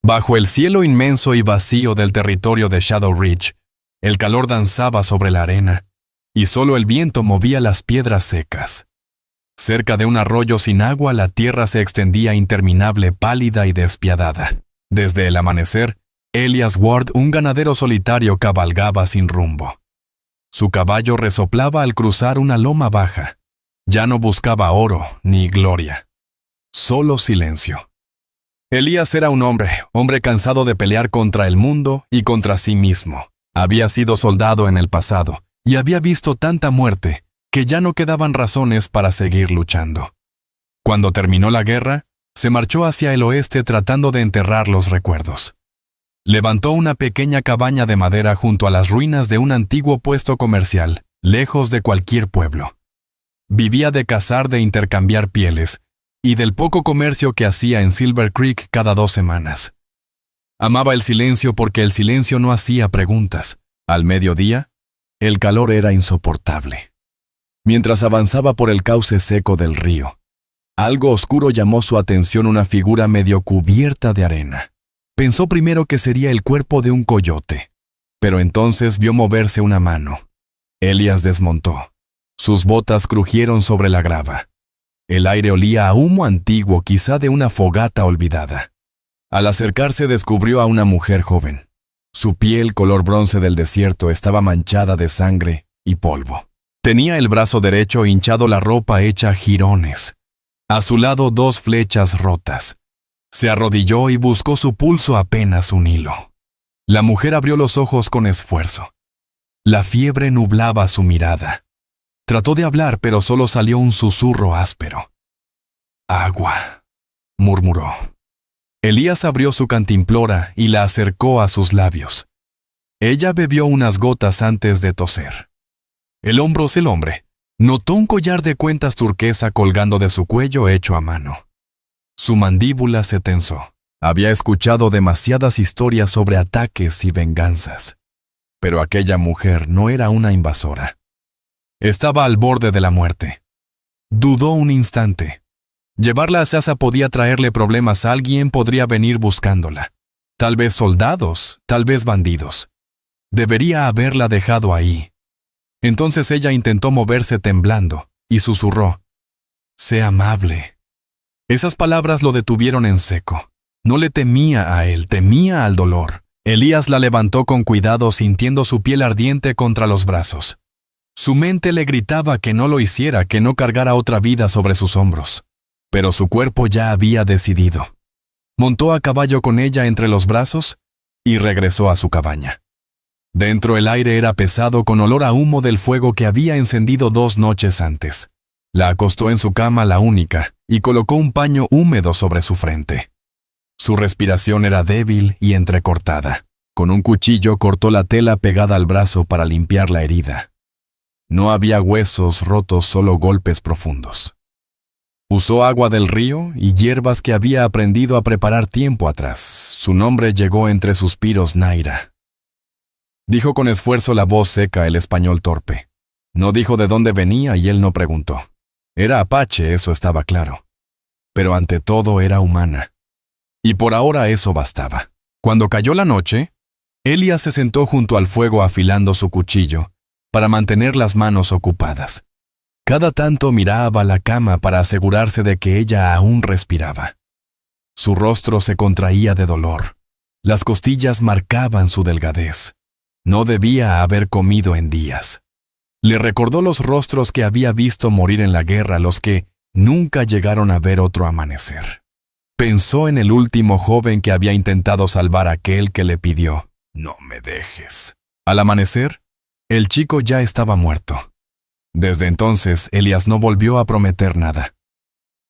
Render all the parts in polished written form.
Bajo el cielo inmenso y vacío del territorio de Shadow Ridge, el calor danzaba sobre la arena, y solo el viento movía las piedras secas. Cerca de un arroyo sin agua, la tierra se extendía interminable, pálida y despiadada. Desde el amanecer, Elias Ward, un ganadero solitario, cabalgaba sin rumbo. Su caballo resoplaba al cruzar una loma baja. Ya no buscaba oro ni gloria, solo silencio. Elías era un hombre cansado de pelear contra el mundo y contra sí mismo. Había sido soldado en el pasado y había visto tanta muerte que ya no quedaban razones para seguir luchando. Cuando terminó la guerra, se marchó hacia el oeste tratando de enterrar los recuerdos. Levantó una pequeña cabaña de madera junto a las ruinas de un antiguo puesto comercial, lejos de cualquier pueblo. Vivía de cazar, de intercambiar pieles, y del poco comercio que hacía en Silver Creek cada 2 semanas. Amaba el silencio porque el silencio no hacía preguntas. Al mediodía, el calor era insoportable. Mientras avanzaba por el cauce seco del río, algo oscuro llamó su atención, una figura medio cubierta de arena. Pensó primero que sería el cuerpo de un coyote, pero entonces vio moverse una mano. Elías desmontó. Sus botas crujieron sobre la grava. El aire olía a humo antiguo, quizá de una fogata olvidada. Al acercarse descubrió a una mujer joven. Su piel, color bronce del desierto, estaba manchada de sangre y polvo. Tenía el brazo derecho hinchado, la ropa hecha jirones. A su lado 2 flechas rotas. Se arrodilló y buscó su pulso, apenas un hilo. La mujer abrió los ojos con esfuerzo. La fiebre nublaba su mirada. Trató de hablar, pero solo salió un susurro áspero. «Agua», murmuró. Elías abrió su cantimplora y la acercó a sus labios. Ella bebió unas gotas antes de toser. El hombre notó un collar de cuentas turquesa colgando de su cuello hecho a mano. Su mandíbula se tensó. Había escuchado demasiadas historias sobre ataques y venganzas. Pero aquella mujer no era una invasora. Estaba al borde de la muerte. Dudó un instante. Llevarla a Sasa podía traerle problemas. Alguien podría venir buscándola. Tal vez soldados, tal vez bandidos. Debería haberla dejado ahí. Entonces ella intentó moverse temblando y susurró: «Sé amable». Esas palabras lo detuvieron en seco. No le temía a él, temía al dolor. Elías la levantó con cuidado, sintiendo su piel ardiente contra los brazos. Su mente le gritaba que no lo hiciera, que no cargara otra vida sobre sus hombros. Pero su cuerpo ya había decidido. Montó a caballo con ella entre los brazos y regresó a su cabaña. Dentro el aire era pesado, con olor a humo del fuego que había encendido 2 noches antes. La acostó en su cama, la única, y colocó un paño húmedo sobre su frente. Su respiración era débil y entrecortada. Con un cuchillo cortó la tela pegada al brazo para limpiar la herida. No había huesos rotos, solo golpes profundos. Usó agua del río y hierbas que había aprendido a preparar tiempo atrás. Su nombre llegó entre suspiros: Naira. Dijo con esfuerzo, la voz seca, el español torpe. No dijo de dónde venía y él no preguntó. Era apache, eso estaba claro. Pero ante todo era humana. Y por ahora eso bastaba. Cuando cayó la noche, Elías se sentó junto al fuego afilando su cuchillo para mantener las manos ocupadas. Cada tanto miraba la cama para asegurarse de que ella aún respiraba. Su rostro se contraía de dolor. Las costillas marcaban su delgadez. No debía haber comido en días. Le recordó los rostros que había visto morir en la guerra, los que nunca llegaron a ver otro amanecer. Pensó en el último joven que había intentado salvar a aquel que le pidió: «No me dejes». Al amanecer, el chico ya estaba muerto. Desde entonces, Elías no volvió a prometer nada.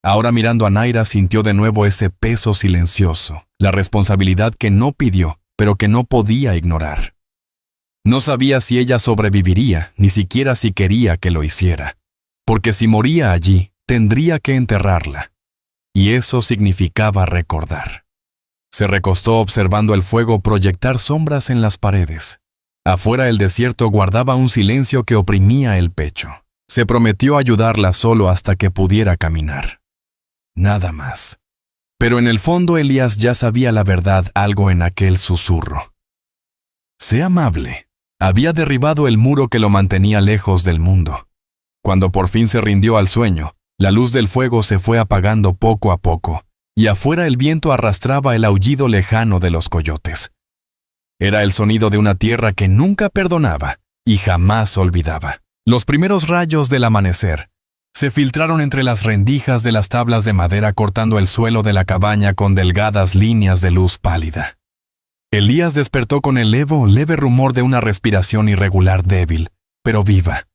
Ahora, mirando a Naira, sintió de nuevo ese peso silencioso, la responsabilidad que no pidió, pero que no podía ignorar. No sabía si ella sobreviviría, ni siquiera si quería que lo hiciera, porque si moría allí, tendría que enterrarla. Y eso significaba recordar. Se recostó observando el fuego proyectar sombras en las paredes. Afuera el desierto guardaba un silencio que oprimía el pecho. Se prometió ayudarla solo hasta que pudiera caminar. Nada más. Pero en el fondo Elías ya sabía la verdad, algo en aquel susurro. Sé amable. Había derribado el muro que lo mantenía lejos del mundo. Cuando por fin se rindió al sueño, la luz del fuego se fue apagando poco a poco, y afuera el viento arrastraba el aullido lejano de los coyotes. Era el sonido de una tierra que nunca perdonaba y jamás olvidaba. Los primeros rayos del amanecer se filtraron entre las rendijas de las tablas de madera, cortando el suelo de la cabaña con delgadas líneas de luz pálida. Elías despertó con el leve rumor de una respiración irregular, débil, pero viva.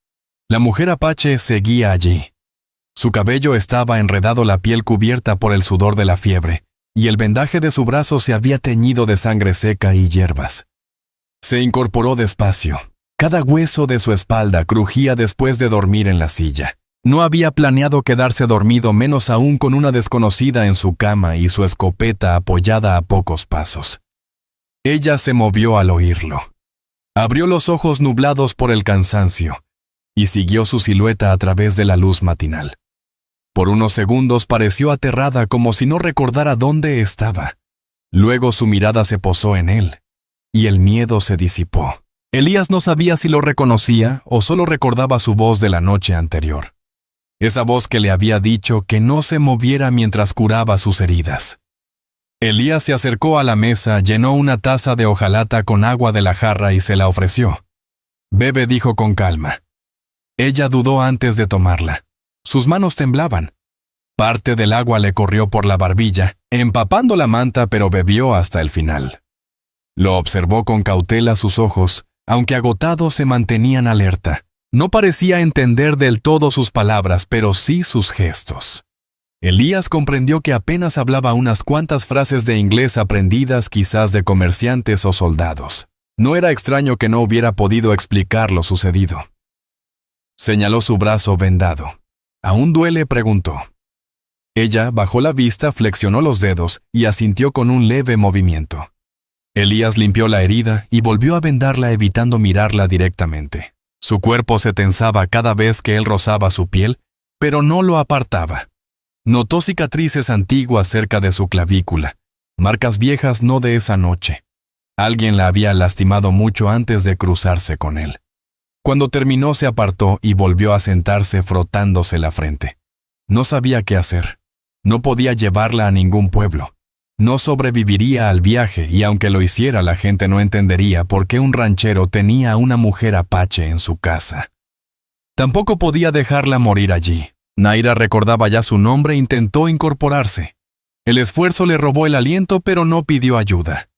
La mujer apache seguía allí. Su cabello estaba enredado, la piel cubierta por el sudor de la fiebre, y el vendaje de su brazo se había teñido de sangre seca y hierbas. Se incorporó despacio. Cada hueso de su espalda crujía después de dormir en la silla. No había planeado quedarse dormido, menos aún con una desconocida en su cama y su escopeta apoyada a pocos pasos. Ella se movió al oírlo. Abrió los ojos nublados por el cansancio y siguió su silueta a través de la luz matinal. Por unos segundos pareció aterrada, como si no recordara dónde estaba. Luego su mirada se posó en él, y el miedo se disipó. Elías no sabía si lo reconocía o solo recordaba su voz de la noche anterior. Esa voz que le había dicho que no se moviera mientras curaba sus heridas. Elías se acercó a la mesa, llenó una taza de hojalata con agua de la jarra y se la ofreció. «Bebe», dijo con calma. Ella dudó antes de tomarla. Sus manos temblaban. Parte del agua le corrió por la barbilla, empapando la manta, pero bebió hasta el final. Lo observó con cautela. Sus ojos, aunque agotados, se mantenían alerta. No parecía entender del todo sus palabras, pero sí sus gestos. Elías comprendió que apenas hablaba unas cuantas frases de inglés aprendidas quizás de comerciantes o soldados. No era extraño que no hubiera podido explicar lo sucedido. Señaló su brazo vendado. «¿Aún duele?», preguntó. Ella bajó la vista, flexionó los dedos y asintió con un leve movimiento. Elías limpió la herida y volvió a vendarla, evitando mirarla directamente. Su cuerpo se tensaba cada vez que él rozaba su piel, pero no lo apartaba. Notó cicatrices antiguas cerca de su clavícula, marcas viejas no de esa noche. Alguien la había lastimado mucho antes de cruzarse con él. Cuando terminó se apartó y volvió a sentarse frotándose la frente. No sabía qué hacer. No podía llevarla a ningún pueblo. No sobreviviría al viaje, y aunque lo hiciera, la gente no entendería por qué un ranchero tenía a una mujer apache en su casa. Tampoco podía dejarla morir allí. Naira recordaba ya su nombre e intentó incorporarse. El esfuerzo le robó el aliento, pero no pidió ayuda.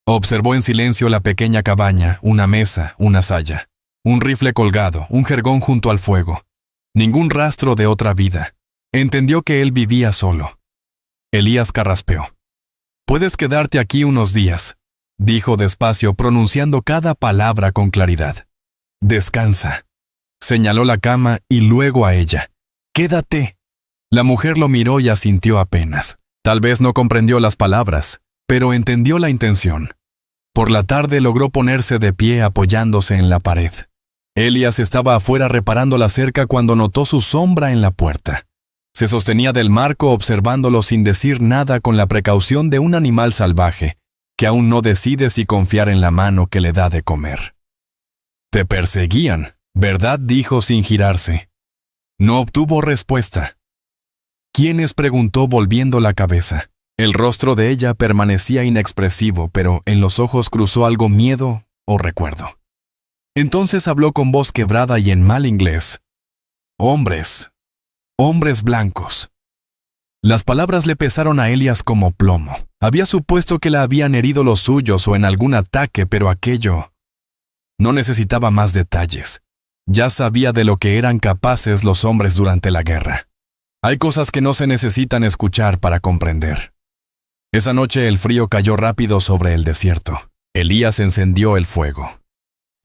Observó en silencio la pequeña cabaña, una mesa, una saya, un rifle colgado, un jergón junto al fuego. Ningún rastro de otra vida. Entendió que él vivía solo. Elías carraspeó. «Puedes quedarte aquí unos días», dijo despacio, pronunciando cada palabra con claridad. «Descansa». Señaló la cama y luego a ella. «Quédate». La mujer lo miró y asintió apenas. Tal vez no comprendió las palabras, pero entendió la intención. Por la tarde logró ponerse de pie apoyándose en la pared. Elías estaba afuera reparando la cerca cuando notó su sombra en la puerta. Se sostenía del marco observándolo sin decir nada, con la precaución de un animal salvaje, que aún no decide si confiar en la mano que le da de comer. «Te perseguían, ¿verdad?», dijo sin girarse. No obtuvo respuesta. «¿Quiénes?», preguntó volviendo la cabeza. El rostro de ella permanecía inexpresivo, pero en los ojos cruzó algo, miedo o recuerdo. Entonces habló con voz quebrada y en mal inglés. «Hombres blancos». Las palabras le pesaron a Elías como plomo. Había supuesto que la habían herido los suyos o en algún ataque, pero aquello... No necesitaba más detalles. Ya sabía de lo que eran capaces los hombres durante la guerra. Hay cosas que no se necesitan escuchar para comprender. Esa noche el frío cayó rápido sobre el desierto. Elías encendió el fuego.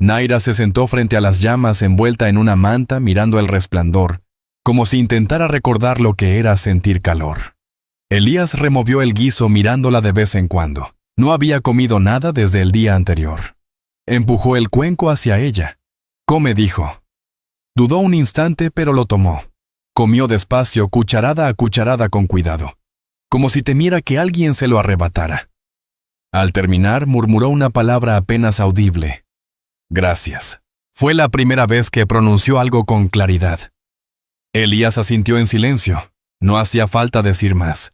Naira se sentó frente a las llamas envuelta en una manta, mirando el resplandor, como si intentara recordar lo que era sentir calor. Elías removió el guiso mirándola de vez en cuando. No había comido nada desde el día anterior. Empujó el cuenco hacia ella. «Come», dijo. Dudó un instante, pero lo tomó. Comió despacio, cucharada a cucharada, con cuidado. como si temiera que alguien se lo arrebatara. Al terminar, murmuró una palabra apenas audible. Gracias. Fue la primera vez que pronunció algo con claridad. Elías asintió en silencio. No hacía falta decir más.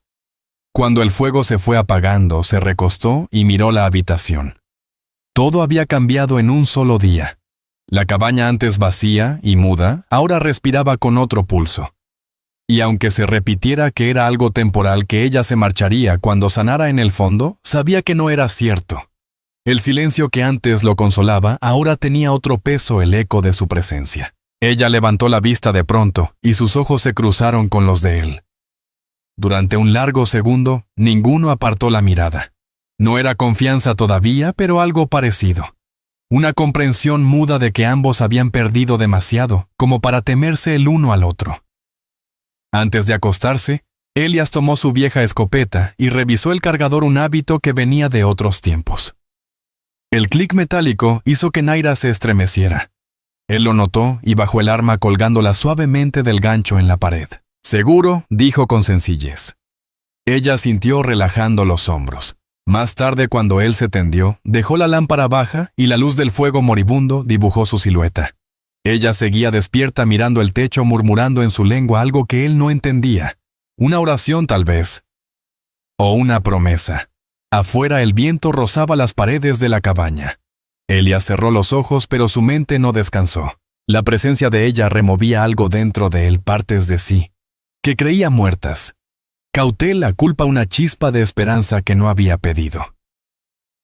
Cuando el fuego se fue apagando, se recostó y miró la habitación. Todo había cambiado en un solo día. La cabaña antes vacía y muda, ahora respiraba con otro pulso. Y aunque se repitiera que era algo temporal, que ella se marcharía cuando sanara en el fondo, sabía que no era cierto. El silencio que antes lo consolaba, ahora tenía otro peso, el eco de su presencia. Ella levantó la vista de pronto, y sus ojos se cruzaron con los de él. Durante un largo segundo, ninguno apartó la mirada. No era confianza todavía, pero algo parecido. Una comprensión muda de que ambos habían perdido demasiado, como para temerse el uno al otro. Antes de acostarse, Elías tomó su vieja escopeta y revisó el cargador, un hábito que venía de otros tiempos. El clic metálico hizo que Naira se estremeciera. Él lo notó y bajó el arma colgándola suavemente del gancho en la pared. «Seguro», dijo con sencillez. Ella sintió relajando los hombros. Más tarde, cuando él se tendió, dejó la lámpara baja y la luz del fuego moribundo dibujó su silueta. Ella seguía despierta mirando el techo, murmurando en su lengua algo que él no entendía. Una oración tal vez. O una promesa. Afuera el viento rozaba las paredes de la cabaña. Elías cerró los ojos, pero su mente no descansó. La presencia de ella removía algo dentro de él, partes de sí, que creía muertas. Cautela, culpa, una chispa de esperanza que no había pedido.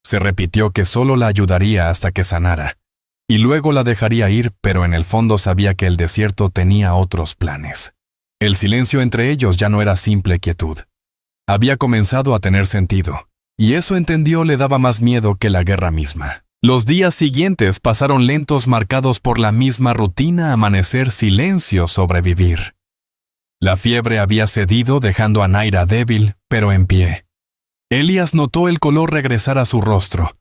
Se repitió que solo la ayudaría hasta que sanara. Y luego la dejaría ir, pero en el fondo sabía que el desierto tenía otros planes. El silencio entre ellos ya no era simple quietud. Había comenzado a tener sentido, y eso, entendió, le daba más miedo que la guerra misma. Los días siguientes pasaron lentos, marcados por la misma rutina: amanecer, silencio, sobrevivir. La fiebre había cedido, dejando a Naira débil, pero en pie. Elías notó el color regresar a su rostro,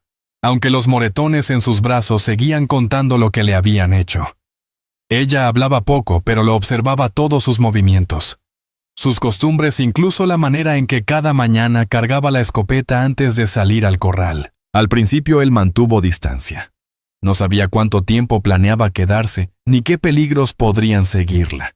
aunque los moretones en sus brazos seguían contando lo que le habían hecho. Ella hablaba poco, pero lo observaba todos sus movimientos, sus costumbres, incluso la manera en que cada mañana cargaba la escopeta antes de salir al corral. Al principio él mantuvo distancia. No sabía cuánto tiempo planeaba quedarse, ni qué peligros podrían seguirla.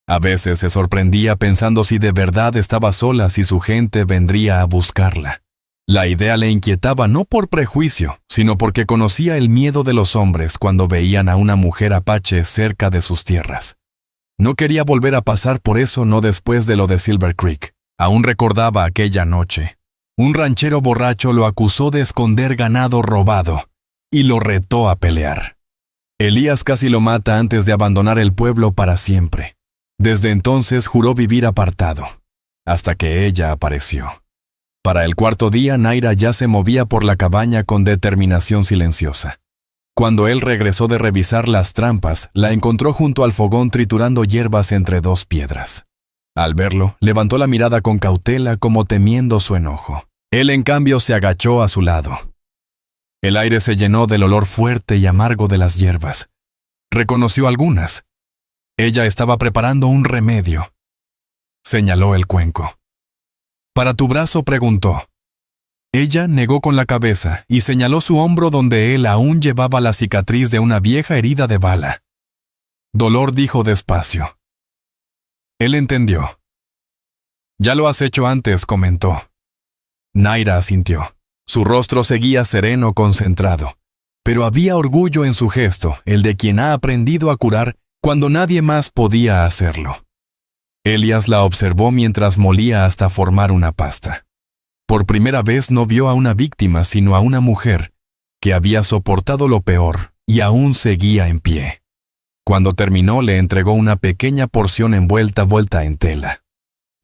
A veces se sorprendía pensando si de verdad estaba sola, si su gente vendría a buscarla. La idea le inquietaba no por prejuicio, sino porque conocía el miedo de los hombres cuando veían a una mujer apache cerca de sus tierras. No quería volver a pasar por eso, no después de lo de Silver Creek. Aún recordaba aquella noche. Un ranchero borracho lo acusó de esconder ganado robado y lo retó a pelear. Elías casi lo mata antes de abandonar el pueblo para siempre. Desde entonces juró vivir apartado, hasta que ella apareció. Para el cuarto día, Naira ya se movía por la cabaña con determinación silenciosa. Cuando él regresó de revisar las trampas, la encontró junto al fogón triturando hierbas entre dos piedras. Al verlo, levantó la mirada con cautela, como temiendo su enojo. Él, en cambio, se agachó a su lado. El aire se llenó del olor fuerte y amargo de las hierbas. Reconoció algunas. Ella estaba preparando un remedio. Señaló el cuenco. «¿Para tu brazo?», preguntó. Ella negó con la cabeza y señaló su hombro, donde él aún llevaba la cicatriz de una vieja herida de bala. «Dolor», dijo despacio. Él entendió. «Ya lo has hecho antes», comentó. Naira asintió. Su rostro seguía sereno, concentrado. Pero había orgullo en su gesto, el de quien ha aprendido a curar cuando nadie más podía hacerlo. Elías la observó mientras molía hasta formar una pasta. Por primera vez no vio a una víctima, sino a una mujer que había soportado lo peor y aún seguía en pie. Cuando terminó, le entregó una pequeña porción envuelta en tela.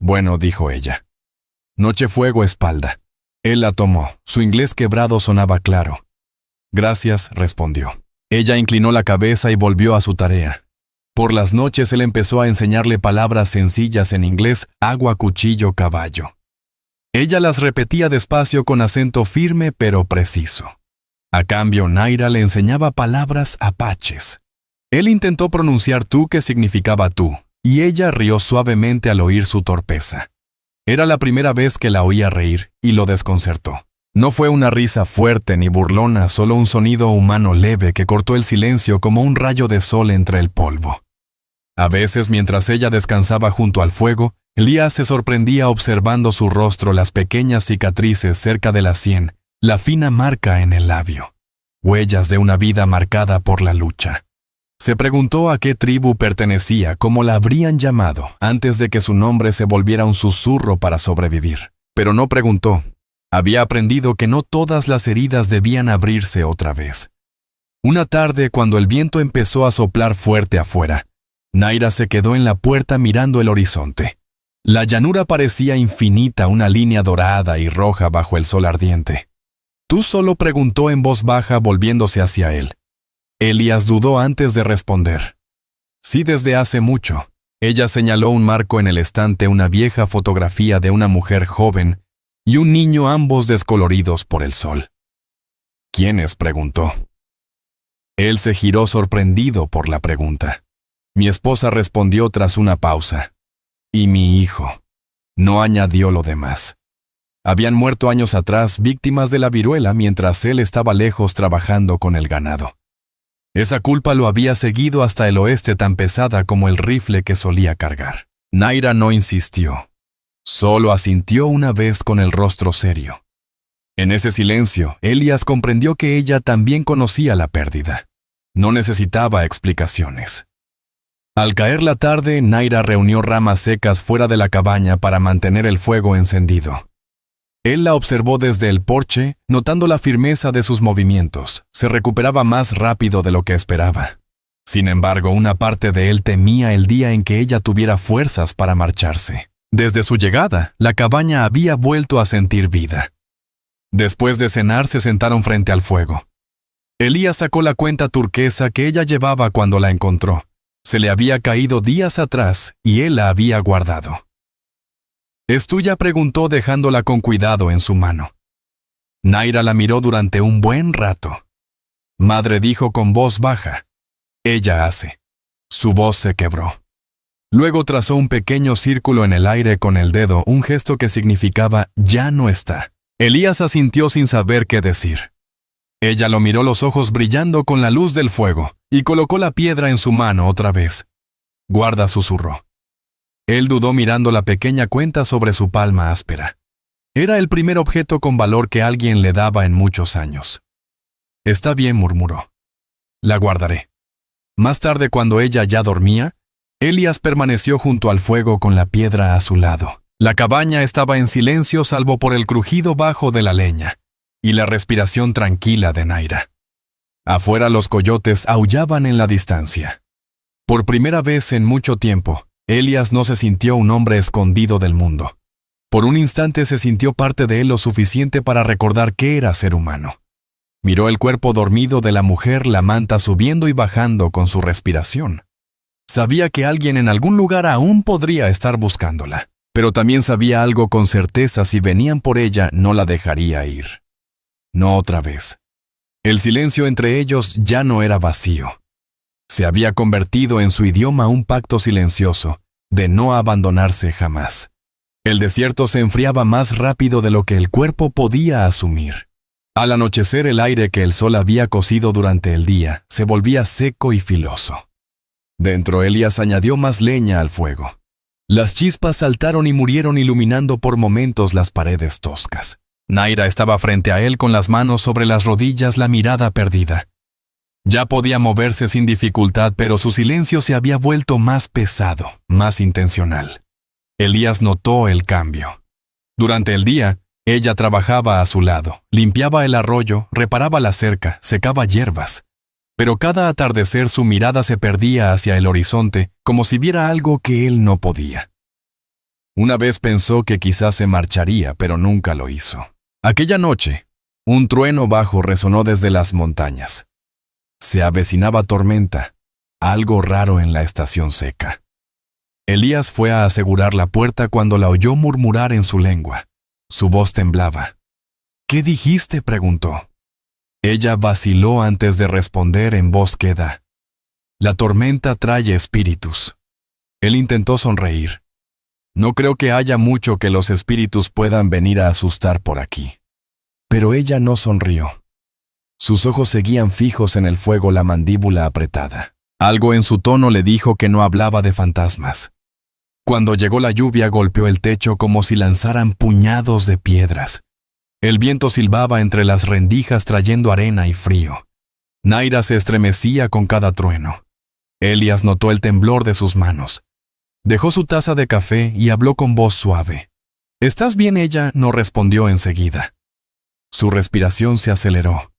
«Bueno», dijo ella. «Noche, fuego, espalda». Él la tomó. Su inglés quebrado sonaba claro. «Gracias», respondió. Ella inclinó la cabeza y volvió a su tarea. Por las noches él empezó a enseñarle palabras sencillas en inglés: agua, cuchillo, caballo. Ella las repetía despacio, con acento firme pero preciso. A cambio, Naira le enseñaba palabras apaches. Él intentó pronunciar tú, que significaba tú, y ella rió suavemente al oír su torpeza. Era la primera vez que la oía reír y lo desconcertó. No fue una risa fuerte ni burlona, solo un sonido humano leve que cortó el silencio como un rayo de sol entre el polvo. A veces, mientras ella descansaba junto al fuego, Elías se sorprendía observando su rostro, las pequeñas cicatrices cerca de la sien, la fina marca en el labio. Huellas de una vida marcada por la lucha. Se preguntó a qué tribu pertenecía, cómo la habrían llamado, antes de que su nombre se volviera un susurro para sobrevivir. Pero no preguntó. Había aprendido que no todas las heridas debían abrirse otra vez. Una tarde, cuando el viento empezó a soplar fuerte afuera, Naira se quedó en la puerta mirando el horizonte. La llanura parecía infinita, una línea dorada y roja bajo el sol ardiente. Tú solo preguntó en voz baja, volviéndose hacia él. Elías dudó antes de responder. Sí, desde hace mucho. Ella señaló un marco en el estante, una vieja fotografía de una mujer joven y un niño, ambos descoloridos por el sol. ¿Quiénes?, preguntó. Él se giró sorprendido por la pregunta. Mi esposa respondió tras una pausa. Y mi hijo. No añadió lo demás. Habían muerto años atrás, víctimas de la viruela, mientras él estaba lejos trabajando con el ganado. Esa culpa lo había seguido hasta el oeste, tan pesada como el rifle que solía cargar. Naira no insistió. Solo asintió una vez con el rostro serio. En ese silencio, Elías comprendió que ella también conocía la pérdida. No necesitaba explicaciones. Al caer la tarde, Naira reunió ramas secas fuera de la cabaña para mantener el fuego encendido. Él la observó desde el porche, notando la firmeza de sus movimientos. Se recuperaba más rápido de lo que esperaba. Sin embargo, una parte de él temía el día en que ella tuviera fuerzas para marcharse. Desde su llegada, la cabaña había vuelto a sentir vida. Después de cenar, se sentaron frente al fuego. Elías sacó la cuenta turquesa que ella llevaba cuando la encontró. Se le había caído días atrás y él la había guardado. ¿Es tuya?, preguntó, dejándola con cuidado en su mano. Naira la miró durante un buen rato. Madre, dijo con voz baja. Ella hace. Su voz se quebró. Luego trazó un pequeño círculo en el aire con el dedo, un gesto que significaba ya no está. Elías asintió sin saber qué decir. Ella lo miró, los ojos brillando con la luz del fuego, y colocó la piedra en su mano otra vez. Guarda, susurró. Él dudó mirando la pequeña cuenta sobre su palma áspera. Era el primer objeto con valor que alguien le daba en muchos años. Está bien, murmuró. La guardaré. Más tarde, cuando ella ya dormía, Elías permaneció junto al fuego con la piedra a su lado. La cabaña estaba en silencio salvo por el crujido bajo de la leña y la respiración tranquila de Naira. Afuera los coyotes aullaban en la distancia. Por primera vez en mucho tiempo, Elías no se sintió un hombre escondido del mundo. Por un instante se sintió parte de él lo suficiente para recordar qué era ser humano. Miró el cuerpo dormido de la mujer, la manta subiendo y bajando con su respiración. Sabía que alguien en algún lugar aún podría estar buscándola, pero también sabía algo con certeza: si venían por ella, no la dejaría ir. No otra vez. El silencio entre ellos ya no era vacío. Se había convertido en su idioma un pacto silencioso, de no abandonarse jamás. El desierto se enfriaba más rápido de lo que el cuerpo podía asumir. Al anochecer, el aire que el sol había cocido durante el día se volvía seco y filoso. Dentro, Elías añadió más leña al fuego. Las chispas saltaron y murieron, iluminando por momentos las paredes toscas. Naira estaba frente a él con las manos sobre las rodillas, la mirada perdida. Ya podía moverse sin dificultad, pero su silencio se había vuelto más pesado, más intencional. Elías notó el cambio. Durante el día, ella trabajaba a su lado, limpiaba el arroyo, reparaba la cerca, secaba hierbas. Pero cada atardecer su mirada se perdía hacia el horizonte, como si viera algo que él no podía. Una vez pensó que quizás se marcharía, pero nunca lo hizo. Aquella noche, un trueno bajo resonó desde las montañas. Se avecinaba tormenta, algo raro en la estación seca. Elías fue a asegurar la puerta cuando la oyó murmurar en su lengua. Su voz temblaba. ¿Qué dijiste?, preguntó. Ella vaciló antes de responder en voz queda. La tormenta trae espíritus. Él intentó sonreír. No creo que haya mucho que los espíritus puedan venir a asustar por aquí. Pero ella no sonrió. Sus ojos seguían fijos en el fuego, la mandíbula apretada. Algo en su tono le dijo que no hablaba de fantasmas. Cuando llegó la lluvia, golpeó el techo como si lanzaran puñados de piedras. El viento silbaba entre las rendijas trayendo arena y frío. Naira se estremecía con cada trueno. Elías notó el temblor de sus manos. Dejó su taza de café y habló con voz suave. «¿Estás bien?» Ella no respondió enseguida. Su respiración se aceleró.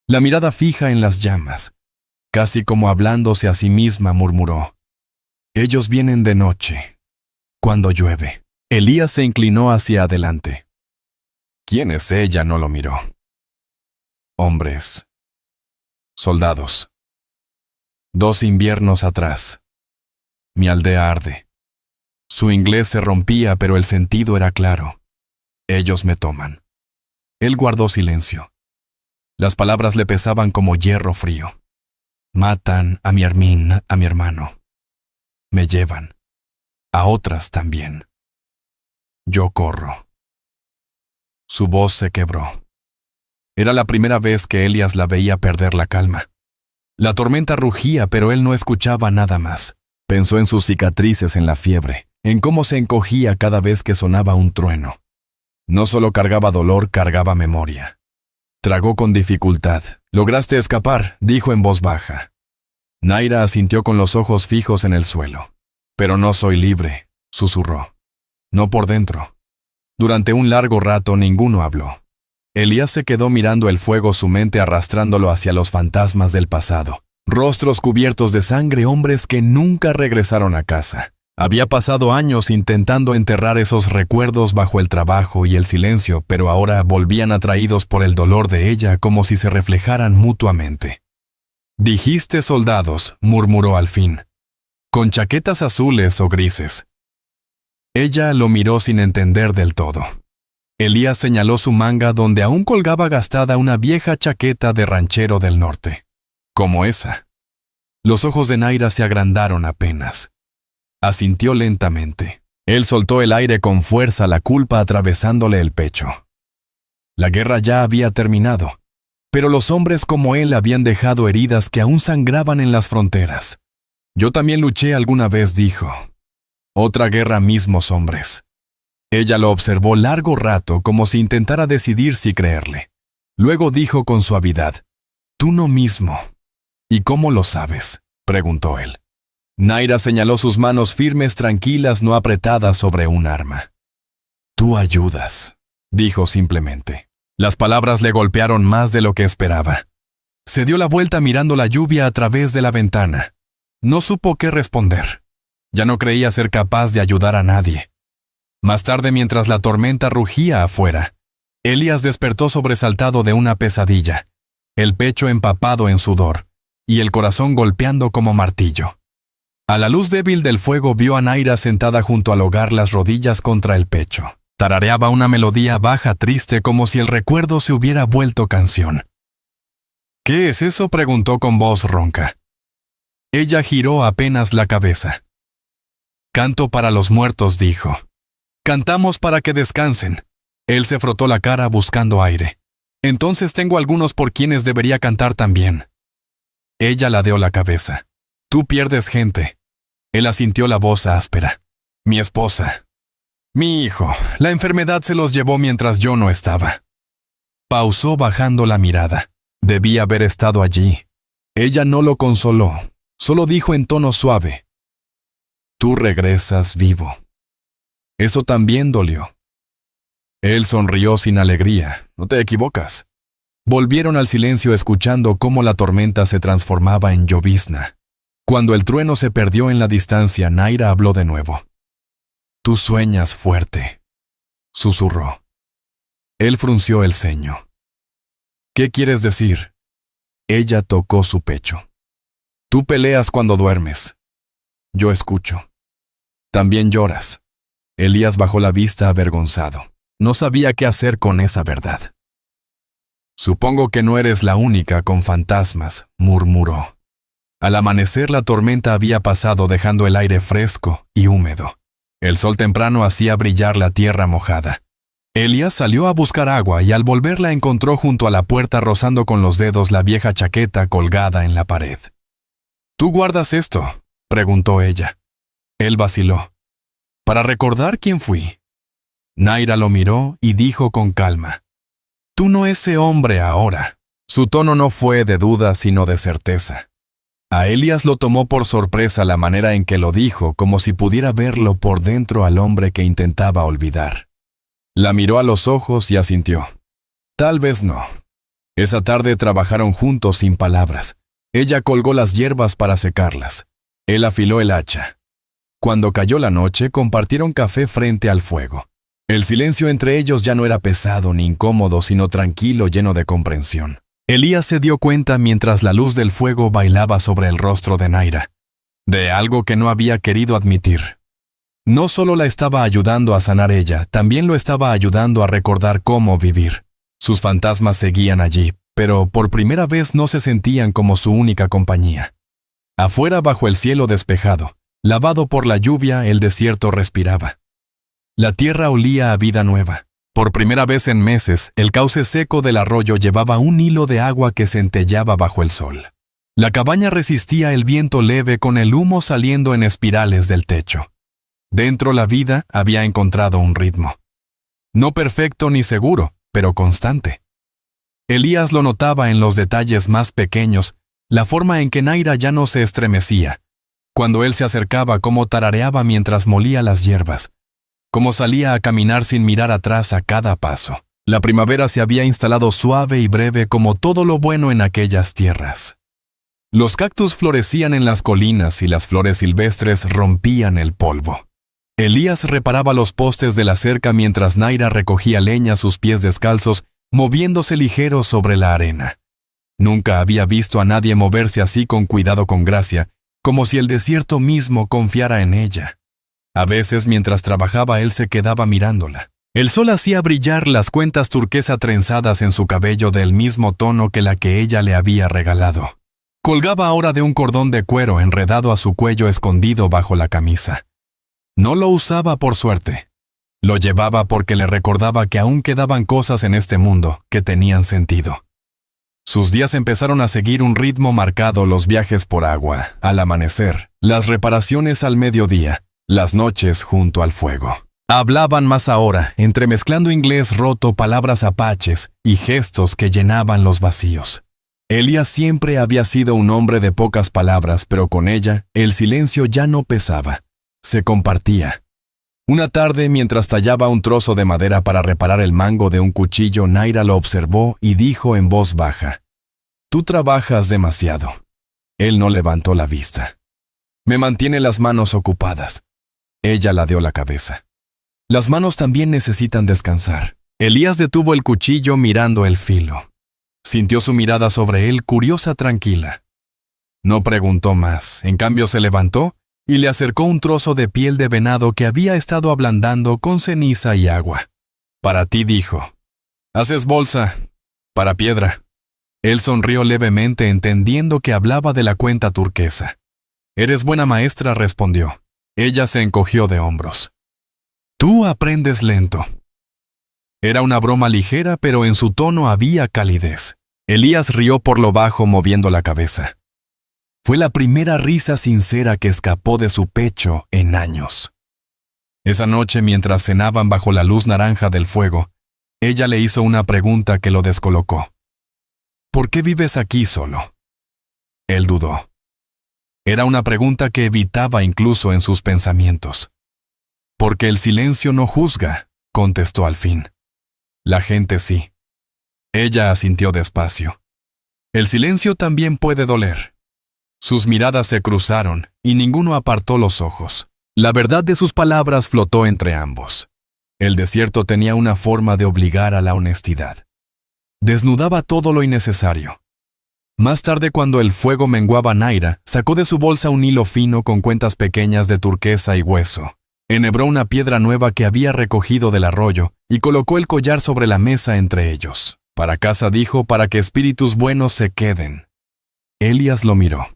La mirada fija en las llamas. Casi como hablándose a sí misma, murmuró: «Ellos vienen de noche, cuando llueve». Elías se inclinó hacia adelante. «¿Quién es ella?». No lo miró. «Hombres. Soldados. 2 inviernos atrás. Mi aldea arde». Su inglés se rompía, pero el sentido era claro. «Ellos me toman». Él guardó silencio. Las palabras le pesaban como hierro frío. «Matan a mi Armin, a mi hermano. Me llevan. A otras también. Yo corro». Su voz se quebró. Era la primera vez que Elías la veía perder la calma. La tormenta rugía, pero él no escuchaba nada más. Pensó en sus cicatrices, en la fiebre, en cómo se encogía cada vez que sonaba un trueno. No solo cargaba dolor, cargaba memoria. Tragó con dificultad. «¿Lograste escapar?», dijo en voz baja. Naira asintió con los ojos fijos en el suelo. «Pero no soy libre», susurró. «No por dentro». Durante un largo rato ninguno habló. Elías se quedó mirando el fuego, su mente arrastrándolo hacia los fantasmas del pasado. Rostros cubiertos de sangre, hombres que nunca regresaron a casa. Había pasado años intentando enterrar esos recuerdos bajo el trabajo y el silencio, pero ahora volvían atraídos por el dolor de ella, como si se reflejaran mutuamente. «Dijiste soldados», murmuró al fin. «¿Con chaquetas azules o grises?». Ella lo miró sin entender del todo. Elías señaló su manga, donde aún colgaba gastada una vieja chaqueta de ranchero del norte. «Como esa». Los ojos de Naira se agrandaron apenas. Asintió lentamente. Él soltó el aire con fuerza, la culpa atravesándole el pecho. La guerra ya había terminado, pero los hombres como él habían dejado heridas que aún sangraban en las fronteras. «Yo también luché alguna vez», dijo. «Otra guerra, mismos hombres». Ella lo observó largo rato, como si intentara decidir si creerle. Luego dijo con suavidad: «Tú no mismo». «¿Y cómo lo sabes?», preguntó él. Naira señaló sus manos firmes, tranquilas, no apretadas sobre un arma. «Tú ayudas», dijo simplemente. Las palabras le golpearon más de lo que esperaba. Se dio la vuelta mirando la lluvia a través de la ventana. No supo qué responder. Ya no creía ser capaz de ayudar a nadie. Más tarde, mientras la tormenta rugía afuera, Elías despertó sobresaltado de una pesadilla, el pecho empapado en sudor y el corazón golpeando como martillo. A la luz débil del fuego vio a Naira sentada junto al hogar, las rodillas contra el pecho. Tarareaba una melodía baja, triste, como si el recuerdo se hubiera vuelto canción. «¿Qué es eso?», preguntó con voz ronca. Ella giró apenas la cabeza. «Canto para los muertos», dijo. «Cantamos para que descansen». Él se frotó la cara buscando aire. «Entonces tengo algunos por quienes debería cantar también». Ella ladeó la cabeza. «Tú pierdes gente». Él asintió, la voz áspera. «Mi esposa. Mi hijo. La enfermedad se los llevó mientras yo no estaba». Pausó bajando la mirada. Debía haber estado allí. Ella no lo consoló. Solo dijo en tono suave: «Tú regresas vivo». Eso también dolió. Él sonrió sin alegría. «No te equivocas». Volvieron al silencio, escuchando cómo la tormenta se transformaba en llovizna. Cuando el trueno se perdió en la distancia, Naira habló de nuevo. «Tú sueñas fuerte», susurró. Él frunció el ceño. «¿Qué quieres decir?». Ella tocó su pecho. «Tú peleas cuando duermes. Yo escucho. También lloras». Elías bajó la vista avergonzado. No sabía qué hacer con esa verdad. «Supongo que no eres la única con fantasmas», murmuró. Al amanecer la tormenta había pasado, dejando el aire fresco y húmedo. El sol temprano hacía brillar la tierra mojada. Elías salió a buscar agua y al volver la encontró junto a la puerta rozando con los dedos la vieja chaqueta colgada en la pared. ¿Tú guardas esto?, preguntó ella. Él vaciló. Para recordar quién fui. Naira lo miró y dijo con calma: Tú no ese hombre ahora. Su tono no fue de duda sino de certeza. A Elías lo tomó por sorpresa la manera en que lo dijo, como si pudiera verlo por dentro al hombre que intentaba olvidar. La miró a los ojos y asintió. Tal vez no. Esa tarde trabajaron juntos sin palabras. Ella colgó las hierbas para secarlas. Él afiló el hacha. Cuando cayó la noche, compartieron café frente al fuego. El silencio entre ellos ya no era pesado ni incómodo, sino tranquilo, lleno de comprensión. Elías se dio cuenta mientras la luz del fuego bailaba sobre el rostro de Naira, de algo que no había querido admitir. No solo la estaba ayudando a sanar ella, también lo estaba ayudando a recordar cómo vivir. Sus fantasmas seguían allí, pero por primera vez no se sentían como su única compañía. Afuera, bajo el cielo despejado, lavado por la lluvia, el desierto respiraba. La tierra olía a vida nueva. Por primera vez en meses, el cauce seco del arroyo llevaba un hilo de agua que centelleaba bajo el sol. La cabaña resistía el viento leve con el humo saliendo en espirales del techo. Dentro la vida había encontrado un ritmo. No perfecto ni seguro, pero constante. Elías lo notaba en los detalles más pequeños, la forma en que Naira ya no se estremecía. Cuando él se acercaba, cómo tarareaba mientras molía las hierbas. Cómo salía a caminar sin mirar atrás a cada paso. La primavera se había instalado suave y breve como todo lo bueno en aquellas tierras. Los cactus florecían en las colinas y las flores silvestres rompían el polvo. Elías reparaba los postes de la cerca mientras Naira recogía leña a sus pies descalzos, moviéndose ligero sobre la arena. Nunca había visto a nadie moverse así con cuidado, con gracia, como si el desierto mismo confiara en ella. A veces, mientras trabajaba, él se quedaba mirándola. El sol hacía brillar las cuentas turquesa trenzadas en su cabello del mismo tono que la que ella le había regalado. Colgaba ahora de un cordón de cuero enredado a su cuello escondido bajo la camisa. No lo usaba por suerte. Lo llevaba porque le recordaba que aún quedaban cosas en este mundo que tenían sentido. Sus días empezaron a seguir un ritmo marcado: los viajes por agua, al amanecer, las reparaciones al mediodía, las noches junto al fuego. Hablaban más ahora, entremezclando inglés roto, palabras apaches y gestos que llenaban los vacíos. Elías siempre había sido un hombre de pocas palabras, pero con ella el silencio ya no pesaba. Se compartía. Una tarde, mientras tallaba un trozo de madera para reparar el mango de un cuchillo, Naira lo observó y dijo en voz baja: «Tú trabajas demasiado». Él no levantó la vista. «Me mantiene las manos ocupadas». Ella ladeó la cabeza. «Las manos también necesitan descansar». Elías detuvo el cuchillo mirando el filo. Sintió su mirada sobre él, curiosa, tranquila. No preguntó más, en cambio se levantó y le acercó un trozo de piel de venado que había estado ablandando con ceniza y agua. «Para ti», dijo. «Haces bolsa. Para piedra». Él sonrió levemente, entendiendo que hablaba de la cuenta turquesa. «Eres buena maestra», respondió. Ella se encogió de hombros. «Tú aprendes lento». Era una broma ligera, pero en su tono había calidez. Elías rió por lo bajo, moviendo la cabeza. Fue la primera risa sincera que escapó de su pecho en años. Esa noche, mientras cenaban bajo la luz naranja del fuego, ella le hizo una pregunta que lo descolocó. «¿Por qué vives aquí solo?» Él dudó. Era una pregunta que evitaba incluso en sus pensamientos. «Porque el silencio no juzga», contestó al fin. «La gente sí». Ella asintió despacio. «El silencio también puede doler». Sus miradas se cruzaron y ninguno apartó los ojos. La verdad de sus palabras flotó entre ambos. El desierto tenía una forma de obligar a la honestidad. Desnudaba todo lo innecesario. Más tarde, cuando el fuego menguaba, Naira sacó de su bolsa un hilo fino con cuentas pequeñas de turquesa y hueso. Enhebró una piedra nueva que había recogido del arroyo y colocó el collar sobre la mesa entre ellos. «Para casa», dijo, «para que espíritus buenos se queden». Elías lo miró.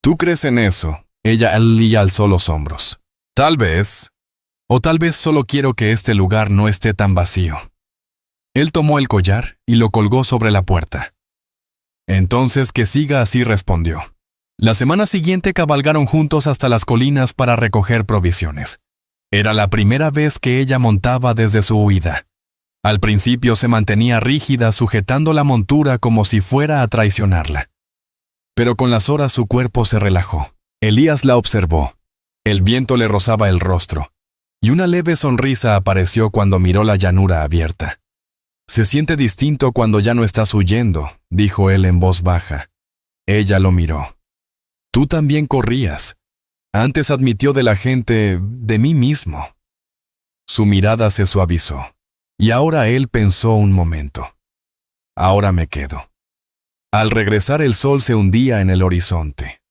«¿Tú crees en eso?» Ella alzó los hombros. «Tal vez. O tal vez solo quiero que este lugar no esté tan vacío. Él tomó el collar y lo colgó sobre la puerta. Entonces que siga así, respondió. La semana siguiente cabalgaron juntos hasta las colinas para recoger provisiones. Era la primera vez que ella montaba desde su huida. Al principio se mantenía rígida, sujetando la montura como si fuera a traicionarla. Pero con las horas su cuerpo se relajó. Elías la observó. El viento le rozaba el rostro, y una leve sonrisa apareció cuando miró la llanura abierta. «Se siente distinto cuando ya no estás huyendo», dijo él en voz baja. Ella lo miró. «Tú también corrías. Antes», admitió, «de la gente, de mí mismo». Su mirada se suavizó, y ahora él pensó un momento. «Ahora me quedo». Al regresar el sol se hundía en el horizonte.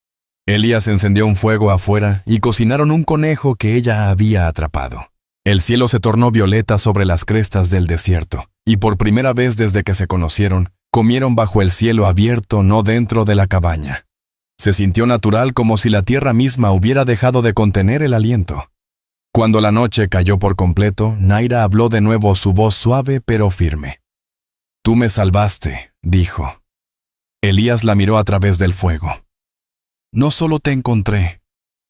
Elías encendió un fuego afuera y cocinaron un conejo que ella había atrapado. El cielo se tornó violeta sobre las crestas del desierto, y por primera vez desde que se conocieron, comieron bajo el cielo abierto, no dentro de la cabaña. Se sintió natural, como si la tierra misma hubiera dejado de contener el aliento. Cuando la noche cayó por completo, Naira habló de nuevo, su voz suave pero firme. «Tú me salvaste», dijo. Elías la miró a través del fuego. «No solo te encontré»,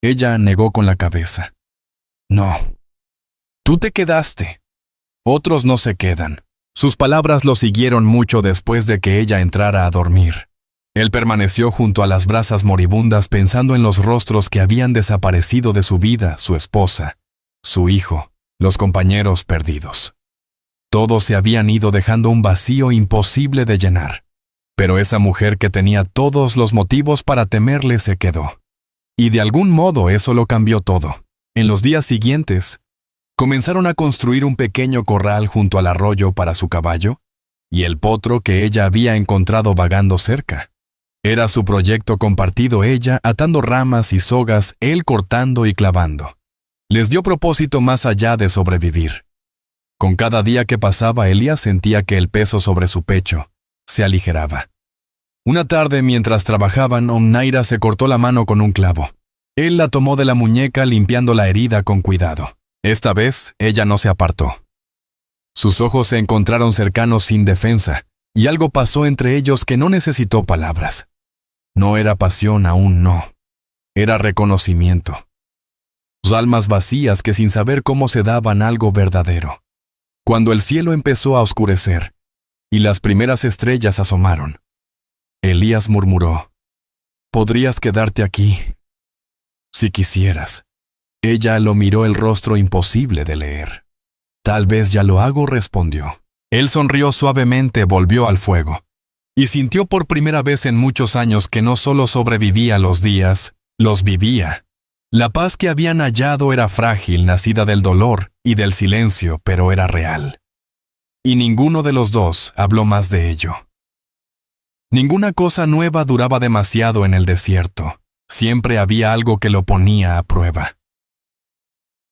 ella negó con la cabeza. «No. Tú te quedaste. Otros no se quedan». Sus palabras lo siguieron mucho después de que ella entrara a dormir. Él permaneció junto a las brasas moribundas pensando en los rostros que habían desaparecido de su vida, su esposa, su hijo, los compañeros perdidos. Todos se habían ido dejando un vacío imposible de llenar. Pero esa mujer que tenía todos los motivos para temerle se quedó. Y de algún modo eso lo cambió todo. En los días siguientes, comenzaron a construir un pequeño corral junto al arroyo para su caballo y el potro que ella había encontrado vagando cerca. Era su proyecto compartido, ella atando ramas y sogas, él cortando y clavando. Les dio propósito más allá de sobrevivir. Con cada día que pasaba, Elías sentía que el peso sobre su pecho se aligeraba. Una tarde, mientras trabajaban, Naira se cortó la mano con un clavo. Él la tomó de la muñeca, limpiando la herida con cuidado. Esta vez, ella no se apartó. Sus ojos se encontraron cercanos sin defensa, y algo pasó entre ellos que no necesitó palabras. No era pasión, aún no. Era reconocimiento. Almas vacías que sin saber cómo se daban algo verdadero. Cuando el cielo empezó a oscurecer, y las primeras estrellas asomaron, Elías murmuró: «Podrías quedarte aquí, si quisieras». Ella lo miró, el rostro imposible de leer. «Tal vez ya lo hago», respondió. Él sonrió suavemente, volvió al fuego, y sintió por primera vez en muchos años que no solo sobrevivía los días, los vivía. La paz que habían hallado era frágil, nacida del dolor y del silencio, pero era real. Y ninguno de los dos habló más de ello. Ninguna cosa nueva duraba demasiado en el desierto. Siempre había algo que lo ponía a prueba.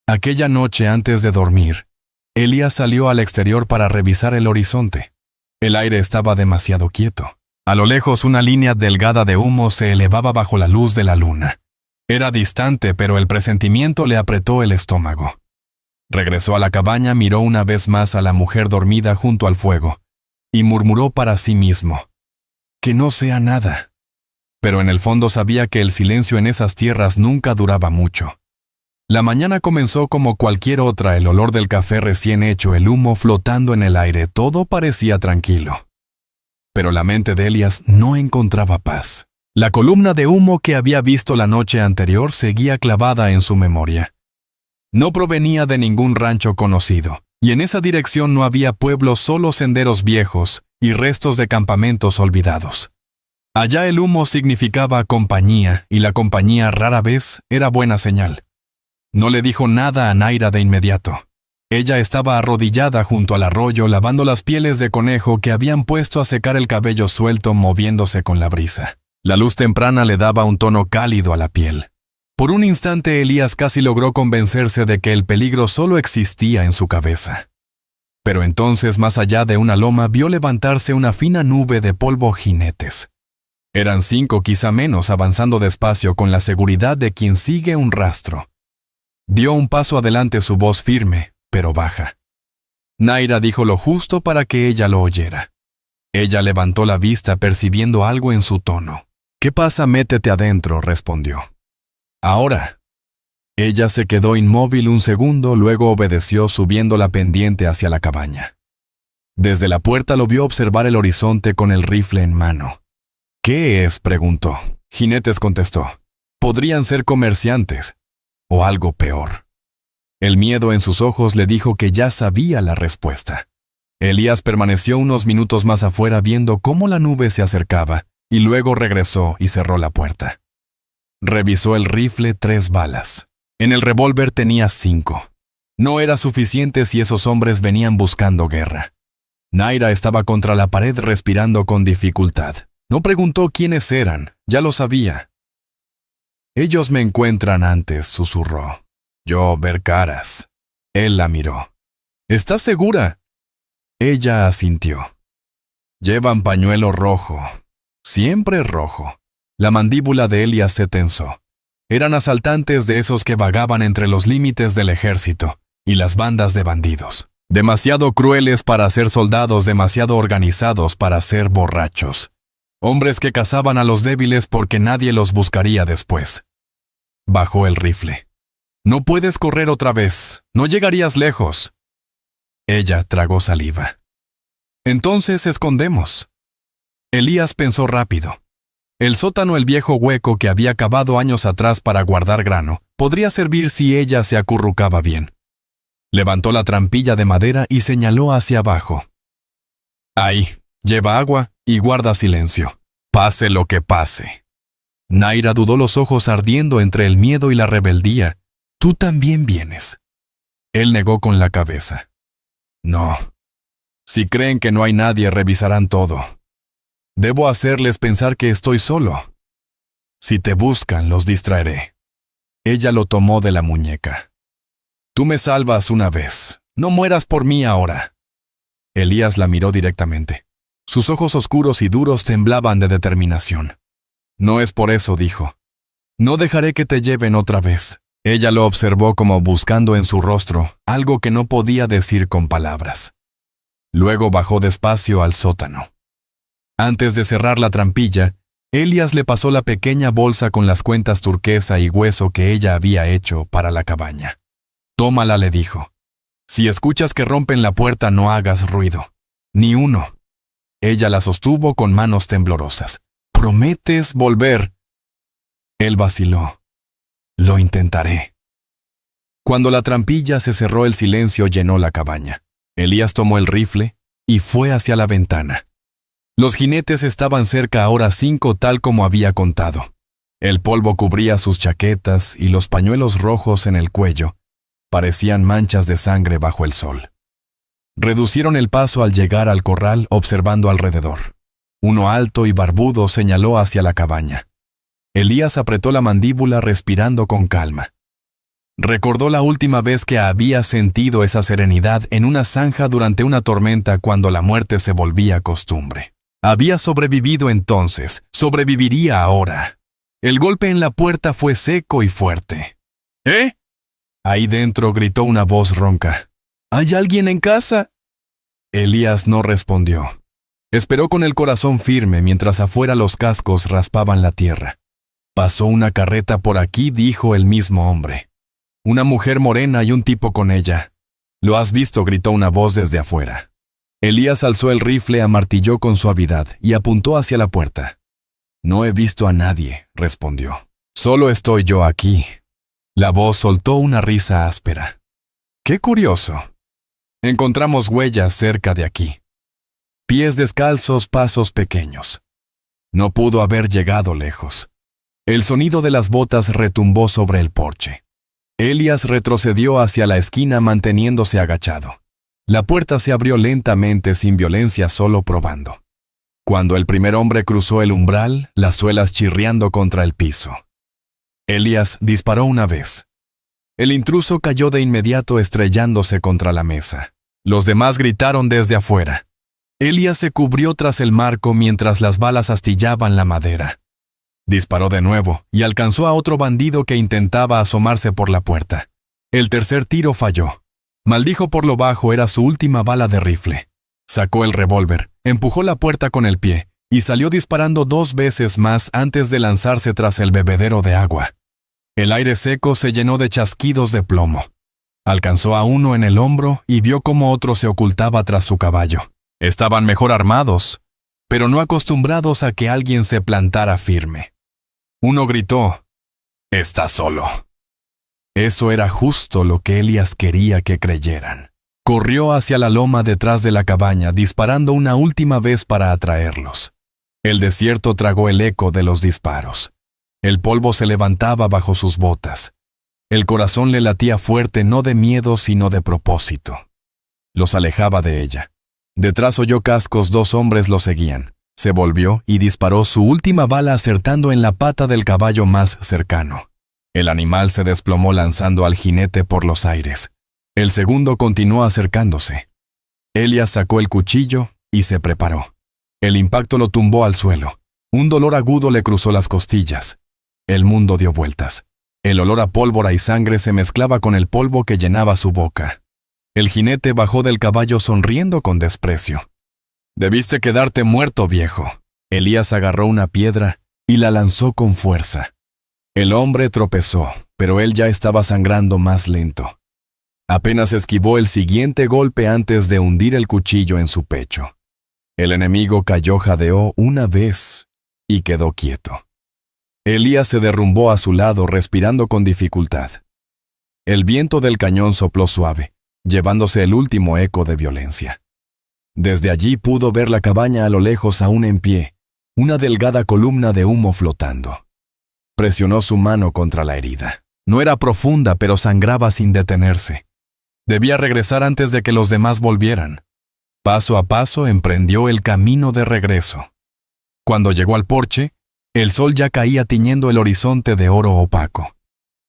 Aquella noche, antes de dormir, Elías salió al exterior para revisar el horizonte. El aire estaba demasiado quieto. A lo lejos, una línea delgada de humo se elevaba bajo la luz de la luna. Era distante, pero el presentimiento le apretó el estómago. Regresó a la cabaña, miró una vez más a la mujer dormida junto al fuego, y murmuró para sí mismo: «Que no sea nada». Pero en el fondo sabía que el silencio en esas tierras nunca duraba mucho. La mañana comenzó como cualquier otra, el olor del café recién hecho, el humo flotando en el aire, todo parecía tranquilo. Pero la mente de Elías no encontraba paz. La columna de humo que había visto la noche anterior seguía clavada en su memoria. No provenía de ningún rancho conocido, y en esa dirección no había pueblos, solo senderos viejos y restos de campamentos olvidados. Allá el humo significaba compañía, y la compañía rara vez era buena señal. No le dijo nada a Naira de inmediato. Ella estaba arrodillada junto al arroyo, lavando las pieles de conejo que habían puesto a secar el cabello suelto, moviéndose con la brisa. La luz temprana le daba un tono cálido a la piel. Por un instante Elías casi logró convencerse de que el peligro solo existía en su cabeza. Pero entonces, más allá de una loma, vio levantarse una fina nube de polvo, jinetes. Eran 5, quizá menos, avanzando despacio con la seguridad de quien sigue un rastro. Dio un paso adelante, su voz firme, pero baja. Naira dijo lo justo para que ella lo oyera. Ella levantó la vista percibiendo algo en su tono. «¿Qué pasa? Métete adentro», respondió. «Ahora». Ella se quedó inmóvil un segundo, luego obedeció subiendo la pendiente hacia la cabaña. Desde la puerta lo vio observar el horizonte con el rifle en mano. «¿Qué es?», preguntó. Jinetes contestó. «Podrían ser comerciantes, o algo peor». El miedo en sus ojos le dijo que ya sabía la respuesta. Elías permaneció unos minutos más afuera viendo cómo la nube se acercaba, y luego regresó y cerró la puerta. Revisó el rifle, 3 balas. En el revólver tenía 5. No era suficiente si esos hombres venían buscando guerra. Naira estaba contra la pared respirando con dificultad. No preguntó quiénes eran, ya lo sabía. «Ellos me encuentran antes», susurró. «Yo ver caras». Él la miró. «¿Estás segura?» Ella asintió. «Llevan pañuelo rojo. Siempre rojo». La mandíbula de Elías se tensó. Eran asaltantes de esos que vagaban entre los límites del ejército y las bandas de bandidos. Demasiado crueles para ser soldados, demasiado organizados para ser borrachos. Hombres que cazaban a los débiles porque nadie los buscaría después. Bajó el rifle. «No puedes correr otra vez. No llegarías lejos». Ella tragó saliva. «Entonces escondemos». Elías pensó rápido. El sótano, el viejo hueco que había cavado años atrás para guardar grano, podría servir si ella se acurrucaba bien. Levantó la trampilla de madera y señaló hacia abajo. «Ahí, lleva agua y guarda silencio. Pase lo que pase». Naira dudó, los ojos ardiendo entre el miedo y la rebeldía. «¿Tú también vienes?» Él negó con la cabeza. «No. Si creen que no hay nadie, revisarán todo. Debo hacerles pensar que estoy solo. Si te buscan, los distraeré». Ella lo tomó de la muñeca. «Tú me salvas una vez. No mueras por mí ahora». Elías la miró directamente. Sus ojos oscuros y duros temblaban de determinación. «No es por eso», dijo. «No dejaré que te lleven otra vez». Ella lo observó como buscando en su rostro algo que no podía decir con palabras. Luego bajó despacio al sótano. Antes de cerrar la trampilla, Elías le pasó la pequeña bolsa con las cuentas turquesa y hueso que ella había hecho para la cabaña. «Tómala», le dijo. «Si escuchas que rompen la puerta, no hagas ruido. Ni uno». Ella la sostuvo con manos temblorosas. «¿Prometes volver?» Él vaciló. «Lo intentaré». Cuando la trampilla se cerró, el silencio llenó la cabaña. Elías tomó el rifle y fue hacia la ventana. Los jinetes estaban cerca ahora, 5 tal como había contado. El polvo cubría sus chaquetas y los pañuelos rojos en el cuello parecían manchas de sangre bajo el sol. Reducieron el paso al llegar al corral, observando alrededor. Uno alto y barbudo señaló hacia la cabaña. Elías apretó la mandíbula respirando con calma. Recordó la última vez que había sentido esa serenidad en una zanja durante una tormenta, cuando la muerte se volvía costumbre. Había sobrevivido entonces, sobreviviría ahora. El golpe en la puerta fue seco y fuerte. «¿Eh?» Ahí dentro gritó una voz ronca. «¿Hay alguien en casa?» Elías no respondió. Esperó con el corazón firme mientras afuera los cascos raspaban la tierra. «Pasó una carreta por aquí», dijo el mismo hombre. «Una mujer morena y un tipo con ella». «¿Lo has visto?», gritó una voz desde afuera. Elías alzó el rifle, amartilló con suavidad y apuntó hacia la puerta. «No he visto a nadie», respondió. «Solo estoy yo aquí». La voz soltó una risa áspera. «Qué curioso. Encontramos huellas cerca de aquí. Pies descalzos, pasos pequeños. No pudo haber llegado lejos». El sonido de las botas retumbó sobre el porche. Elías retrocedió hacia la esquina manteniéndose agachado. La puerta se abrió lentamente, sin violencia, solo probando. Cuando el primer hombre cruzó el umbral, las suelas chirriando contra el piso. Elías disparó una vez. El intruso cayó de inmediato, estrellándose contra la mesa. Los demás gritaron desde afuera. Elías se cubrió tras el marco mientras las balas astillaban la madera. Disparó de nuevo y alcanzó a otro bandido que intentaba asomarse por la puerta. El tercer tiro falló. Maldijo por lo bajo, era su última bala de rifle. Sacó el revólver, empujó la puerta con el pie y salió disparando 2 veces más antes de lanzarse tras el bebedero de agua. El aire seco se llenó de chasquidos de plomo. Alcanzó a uno en el hombro y vio cómo otro se ocultaba tras su caballo. Estaban mejor armados, pero no acostumbrados a que alguien se plantara firme. Uno gritó: «Está solo». Eso era justo lo que Elías quería que creyeran. Corrió hacia la loma detrás de la cabaña, disparando una última vez para atraerlos. El desierto tragó el eco de los disparos. El polvo se levantaba bajo sus botas. El corazón le latía fuerte, no de miedo, sino de propósito. Los alejaba de ella. Detrás oyó cascos, 2 hombres lo seguían. Se volvió y disparó su última bala acertando en la pata del caballo más cercano. El animal se desplomó lanzando al jinete por los aires. El segundo continuó acercándose. Elías sacó el cuchillo y se preparó. El impacto lo tumbó al suelo. Un dolor agudo le cruzó las costillas. El mundo dio vueltas. El olor a pólvora y sangre se mezclaba con el polvo que llenaba su boca. El jinete bajó del caballo sonriendo con desprecio. «Debiste quedarte muerto, viejo». Elías agarró una piedra y la lanzó con fuerza. El hombre tropezó, pero él ya estaba sangrando más lento. Apenas esquivó el siguiente golpe antes de hundir el cuchillo en su pecho. El enemigo cayó, jadeó una vez y quedó quieto. Elías se derrumbó a su lado, respirando con dificultad. El viento del cañón sopló suave, llevándose el último eco de violencia. Desde allí pudo ver la cabaña a lo lejos aún en pie, una delgada columna de humo flotando. Presionó su mano contra la herida. No era profunda, pero sangraba sin detenerse. Debía regresar antes de que los demás volvieran. Paso a paso emprendió el camino de regreso. Cuando llegó al porche, el sol ya caía tiñendo el horizonte de oro opaco.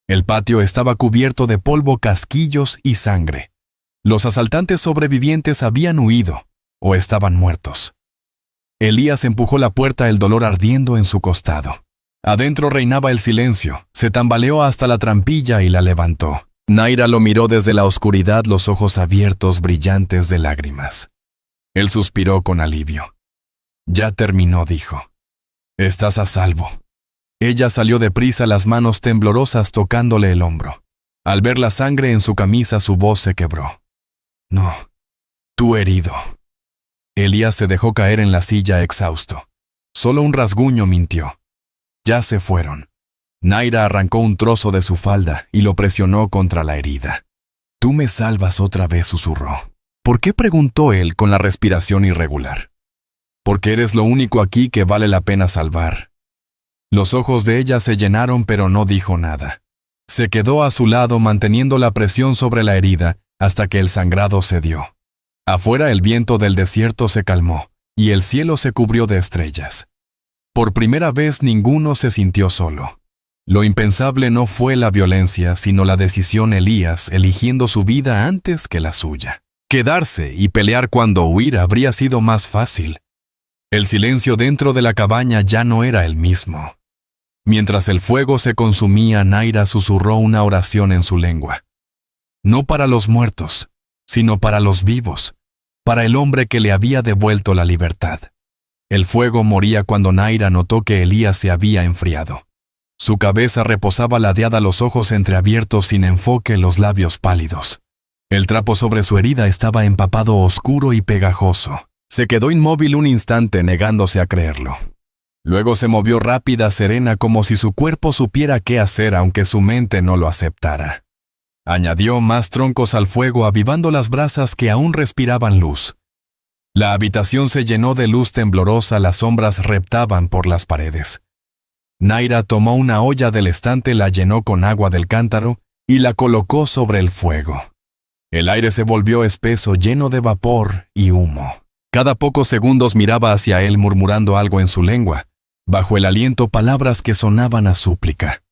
El patio estaba cubierto de polvo, casquillos y sangre. Los asaltantes sobrevivientes habían huido o estaban muertos. Elías empujó la puerta, el dolor ardiendo en su costado. Adentro reinaba el silencio. Se tambaleó hasta la trampilla y la levantó. Naira lo miró desde la oscuridad, los ojos abiertos, brillantes de lágrimas. Él suspiró con alivio. «Ya terminó», dijo. «Estás a salvo». Ella salió deprisa, las manos temblorosas tocándole el hombro. Al ver la sangre en su camisa, su voz se quebró. «No, tú herido». Elías se dejó caer en la silla exhausto. Solo un rasguño mintió. Ya se fueron. Naira arrancó un trozo de su falda y lo presionó contra la herida. «Tú me salvas otra vez», susurró. «¿Por qué?», preguntó él con la respiración irregular. «Porque eres lo único aquí que vale la pena salvar». Los ojos de ella se llenaron, pero no dijo nada. Se quedó a su lado manteniendo la presión sobre la herida hasta que el sangrado cedió. Afuera el viento del desierto se calmó y el cielo se cubrió de estrellas. Por primera vez ninguno se sintió solo. Lo impensable no fue la violencia, sino la decisión Elías eligiendo su vida antes que la suya. Quedarse y pelear cuando huir habría sido más fácil. El silencio dentro de la cabaña ya no era el mismo. Mientras el fuego se consumía, Naira susurró una oración en su lengua. No para los muertos, sino para los vivos, para el hombre que le había devuelto la libertad. El fuego moría cuando Naira notó que Elías se había enfriado. Su cabeza reposaba ladeada, los ojos entreabiertos sin enfoque, los labios pálidos. El trapo sobre su herida estaba empapado, oscuro y pegajoso. Se quedó inmóvil un instante, negándose a creerlo. Luego se movió rápida, serena, como si su cuerpo supiera qué hacer aunque su mente no lo aceptara. Añadió más troncos al fuego, avivando las brasas que aún respiraban luz. La habitación se llenó de luz temblorosa, las sombras reptaban por las paredes. Naira tomó una olla del estante, la llenó con agua del cántaro y la colocó sobre el fuego. El aire se volvió espeso, lleno de vapor y humo. Cada pocos segundos miraba hacia él murmurando algo en su lengua, bajo el aliento palabras que sonaban a súplica.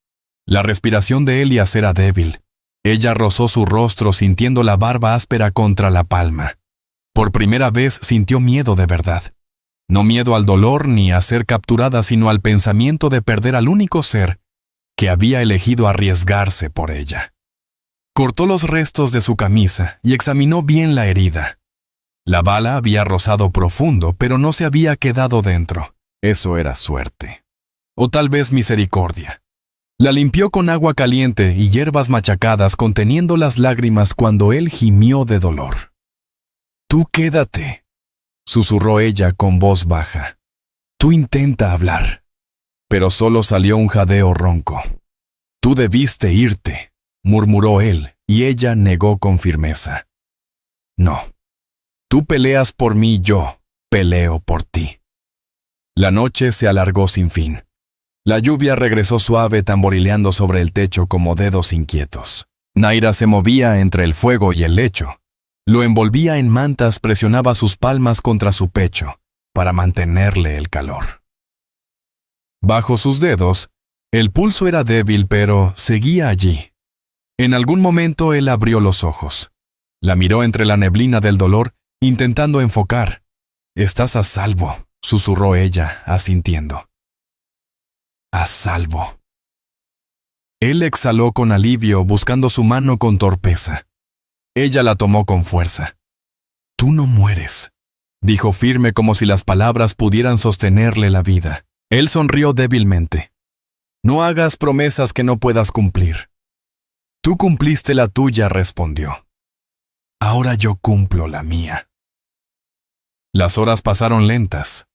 La respiración de Elías era débil. Ella rozó su rostro sintiendo la barba áspera contra la palma. Por primera vez sintió miedo de verdad. No miedo al dolor ni a ser capturada, sino al pensamiento de perder al único ser que había elegido arriesgarse por ella. Cortó los restos de su camisa y examinó bien la herida. La bala había rozado profundo, pero no se había quedado dentro. Eso era suerte. O tal vez misericordia. La limpió con agua caliente y hierbas machacadas, conteniendo las lágrimas cuando él gimió de dolor. «Tú quédate», susurró ella con voz baja. «Tú intenta hablar». Pero solo salió un jadeo ronco. «Tú debiste irte», murmuró él, y ella negó con firmeza. «No. Tú peleas por mí, yo peleo por ti». La noche se alargó sin fin. La lluvia regresó suave, tamborileando sobre el techo como dedos inquietos. Naira se movía entre el fuego y el lecho. Lo envolvía en mantas, presionaba sus palmas contra su pecho para mantenerle el calor. Bajo sus dedos, el pulso era débil, pero seguía allí. En algún momento él abrió los ojos. La miró entre la neblina del dolor, intentando enfocar. «Estás a salvo», susurró ella, asintiendo. «A salvo». Él exhaló con alivio, buscando su mano con torpeza. Ella la tomó con fuerza. «Tú no mueres», dijo firme, como si las palabras pudieran sostenerle la vida. Él sonrió débilmente. «No hagas promesas que no puedas cumplir». «Tú cumpliste la tuya», respondió. «Ahora yo cumplo la mía». Las horas pasaron lentas.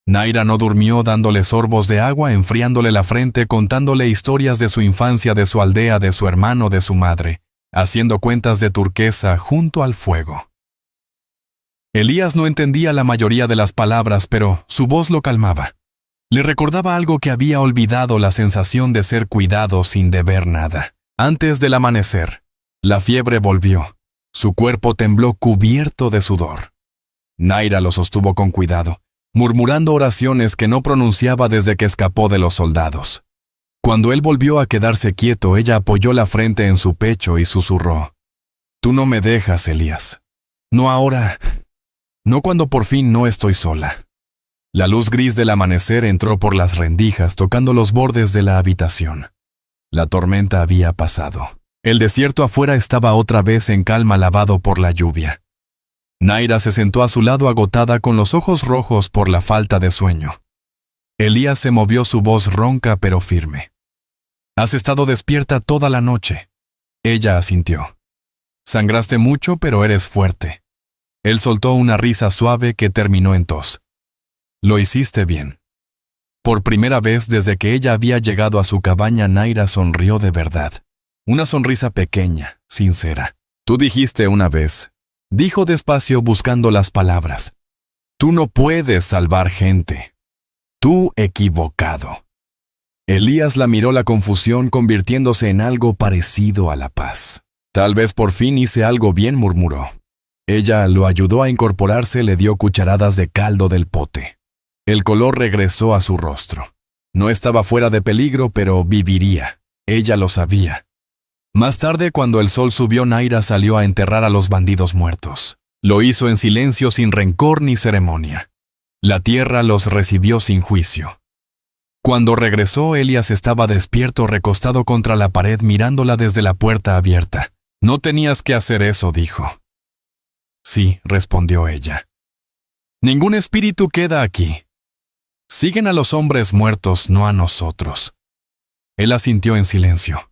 Naira no durmió, dándole sorbos de agua, enfriándole la frente, contándole historias de su infancia, de su aldea, de su hermano, de su madre, haciendo cuentas de turquesa junto al fuego. Elías no entendía la mayoría de las palabras, pero su voz lo calmaba. Le recordaba algo que había olvidado, la sensación de ser cuidado sin deber nada. Antes del amanecer, la fiebre volvió. Su cuerpo tembló cubierto de sudor. Naira lo sostuvo con cuidado, murmurando oraciones que no pronunciaba desde que escapó de los soldados. Cuando él volvió a quedarse quieto, ella apoyó la frente en su pecho y susurró: «Tú no me dejas, Elías. No ahora. No cuando por fin no estoy sola». La luz gris del amanecer entró por las rendijas, tocando los bordes de la habitación. La tormenta había pasado. El desierto afuera estaba otra vez en calma, lavado por la lluvia. Naira se sentó a su lado agotada, con los ojos rojos por la falta de sueño. Elías se movió, su voz ronca pero firme. «Has estado despierta toda la noche». Ella asintió. «Sangraste mucho, pero eres fuerte». Él soltó una risa suave que terminó en tos. «Lo hiciste bien». Por primera vez desde que ella había llegado a su cabaña, Naira sonrió de verdad. Una sonrisa pequeña, sincera. «Tú dijiste una vez», dijo despacio, buscando las palabras, «tú no puedes salvar gente. Tú equivocado». Elías la miró, la confusión convirtiéndose en algo parecido a la paz. «Tal vez por fin hice algo bien», murmuró. Ella lo ayudó a incorporarse, le dio cucharadas de caldo del pote. El color regresó a su rostro. No estaba fuera de peligro, pero viviría. Ella lo sabía. Más tarde, cuando el sol subió, Naira salió a enterrar a los bandidos muertos. Lo hizo en silencio, sin rencor ni ceremonia. La tierra los recibió sin juicio. Cuando regresó, Elías estaba despierto, recostado contra la pared, mirándola desde la puerta abierta. «No tenías que hacer eso», dijo. «Sí», respondió ella. «Ningún espíritu queda aquí. Siguen a los hombres muertos, no a nosotros». Él asintió en silencio.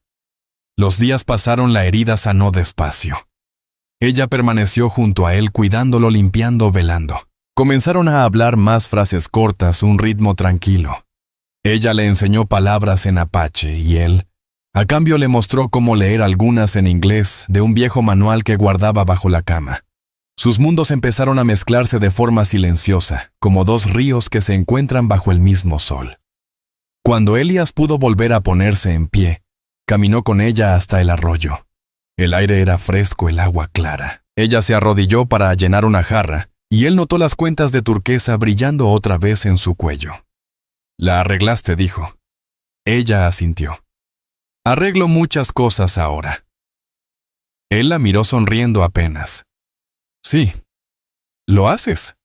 Los días pasaron, la herida sanó despacio. Ella permaneció junto a él, cuidándolo, limpiando, velando. Comenzaron a hablar más frases cortas, un ritmo tranquilo. Ella le enseñó palabras en apache y él, a cambio, le mostró cómo leer algunas en inglés de un viejo manual que guardaba bajo la cama. Sus mundos empezaron a mezclarse de forma silenciosa, como dos ríos que se encuentran bajo el mismo sol. Cuando Elías pudo volver a ponerse en pie, caminó con ella hasta el arroyo. El aire era fresco, el agua clara. Ella se arrodilló para llenar una jarra, y él notó las cuentas de turquesa brillando otra vez en su cuello. «La arreglaste», dijo. Ella asintió. «Arreglo muchas cosas ahora». Él la miró sonriendo apenas. «Sí. ¿Lo haces?»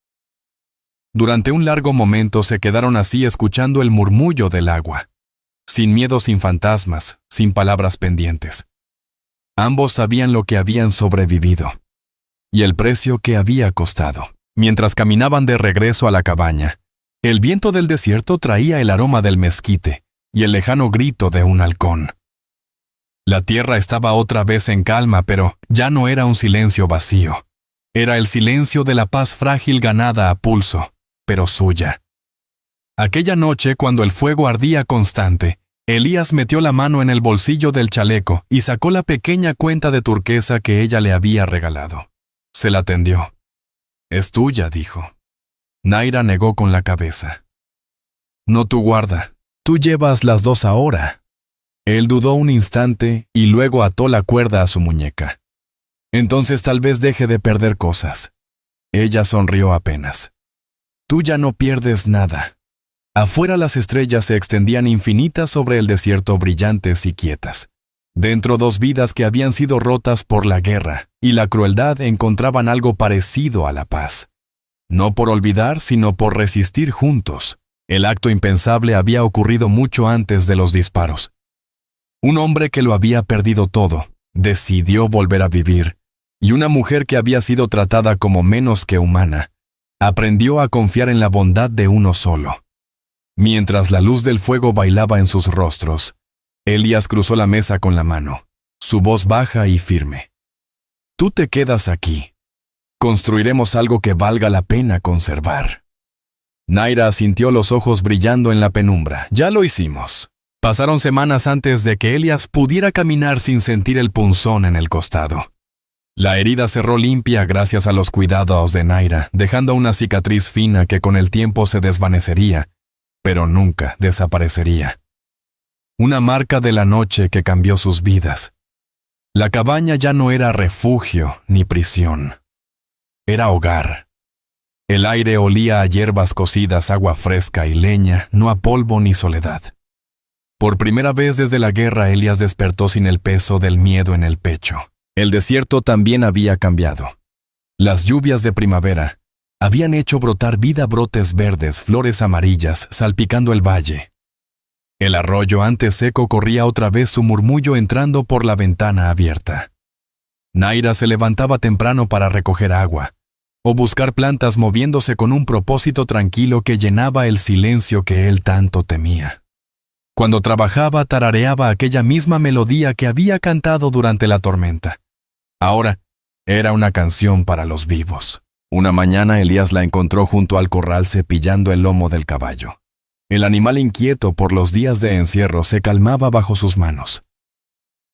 Durante un largo momento se quedaron así, escuchando el murmullo del agua. Sin miedo, sin fantasmas, sin palabras pendientes. Ambos sabían lo que habían sobrevivido y el precio que había costado. Mientras caminaban de regreso a la cabaña, el viento del desierto traía el aroma del mezquite y el lejano grito de un halcón. La tierra estaba otra vez en calma, pero ya no era un silencio vacío. Era el silencio de la paz frágil ganada a pulso, pero suya. Aquella noche, cuando el fuego ardía constante, Elías metió la mano en el bolsillo del chaleco y sacó la pequeña cuenta de turquesa que ella le había regalado. Se la tendió. «Es tuya», dijo. Naira negó con la cabeza. «No, tu guarda. Tú llevas las 2 ahora». Él dudó un instante y luego ató la cuerda a su muñeca. «Entonces tal vez deje de perder cosas». Ella sonrió apenas. «Tú ya no pierdes nada». Afuera las estrellas se extendían infinitas sobre el desierto, brillantes y quietas. Dentro 2 vidas que habían sido rotas por la guerra y la crueldad encontraban algo parecido a la paz. No por olvidar, sino por resistir juntos. El acto impensable había ocurrido mucho antes de los disparos. Un hombre que lo había perdido todo, decidió volver a vivir, y una mujer que había sido tratada como menos que humana, aprendió a confiar en la bondad de uno solo. Mientras la luz del fuego bailaba en sus rostros, Elías cruzó la mesa con la mano, su voz baja y firme. «Tú te quedas aquí. Construiremos algo que valga la pena conservar». Naira asintió, los ojos brillando en la penumbra. «Ya lo hicimos». Pasaron semanas antes de que Elías pudiera caminar sin sentir el punzón en el costado. La herida cerró limpia gracias a los cuidados de Naira, dejando una cicatriz fina que con el tiempo se desvanecería, pero nunca desaparecería. Una marca de la noche que cambió sus vidas. La cabaña ya no era refugio ni prisión. Era hogar. El aire olía a hierbas cocidas, agua fresca y leña, no a polvo ni soledad. Por primera vez desde la guerra, Elías despertó sin el peso del miedo en el pecho. El desierto también había cambiado. Las lluvias de primavera habían hecho brotar vida, brotes verdes, flores amarillas, salpicando el valle. El arroyo antes seco corría otra vez su murmullo entrando por la ventana abierta. Naira se levantaba temprano para recoger agua, o buscar plantas, moviéndose con un propósito tranquilo que llenaba el silencio que él tanto temía. Cuando trabajaba, tarareaba aquella misma melodía que había cantado durante la tormenta. Ahora era una canción para los vivos. Una mañana Elías la encontró junto al corral cepillando el lomo del caballo. El animal, inquieto por los días de encierro, se calmaba bajo sus manos.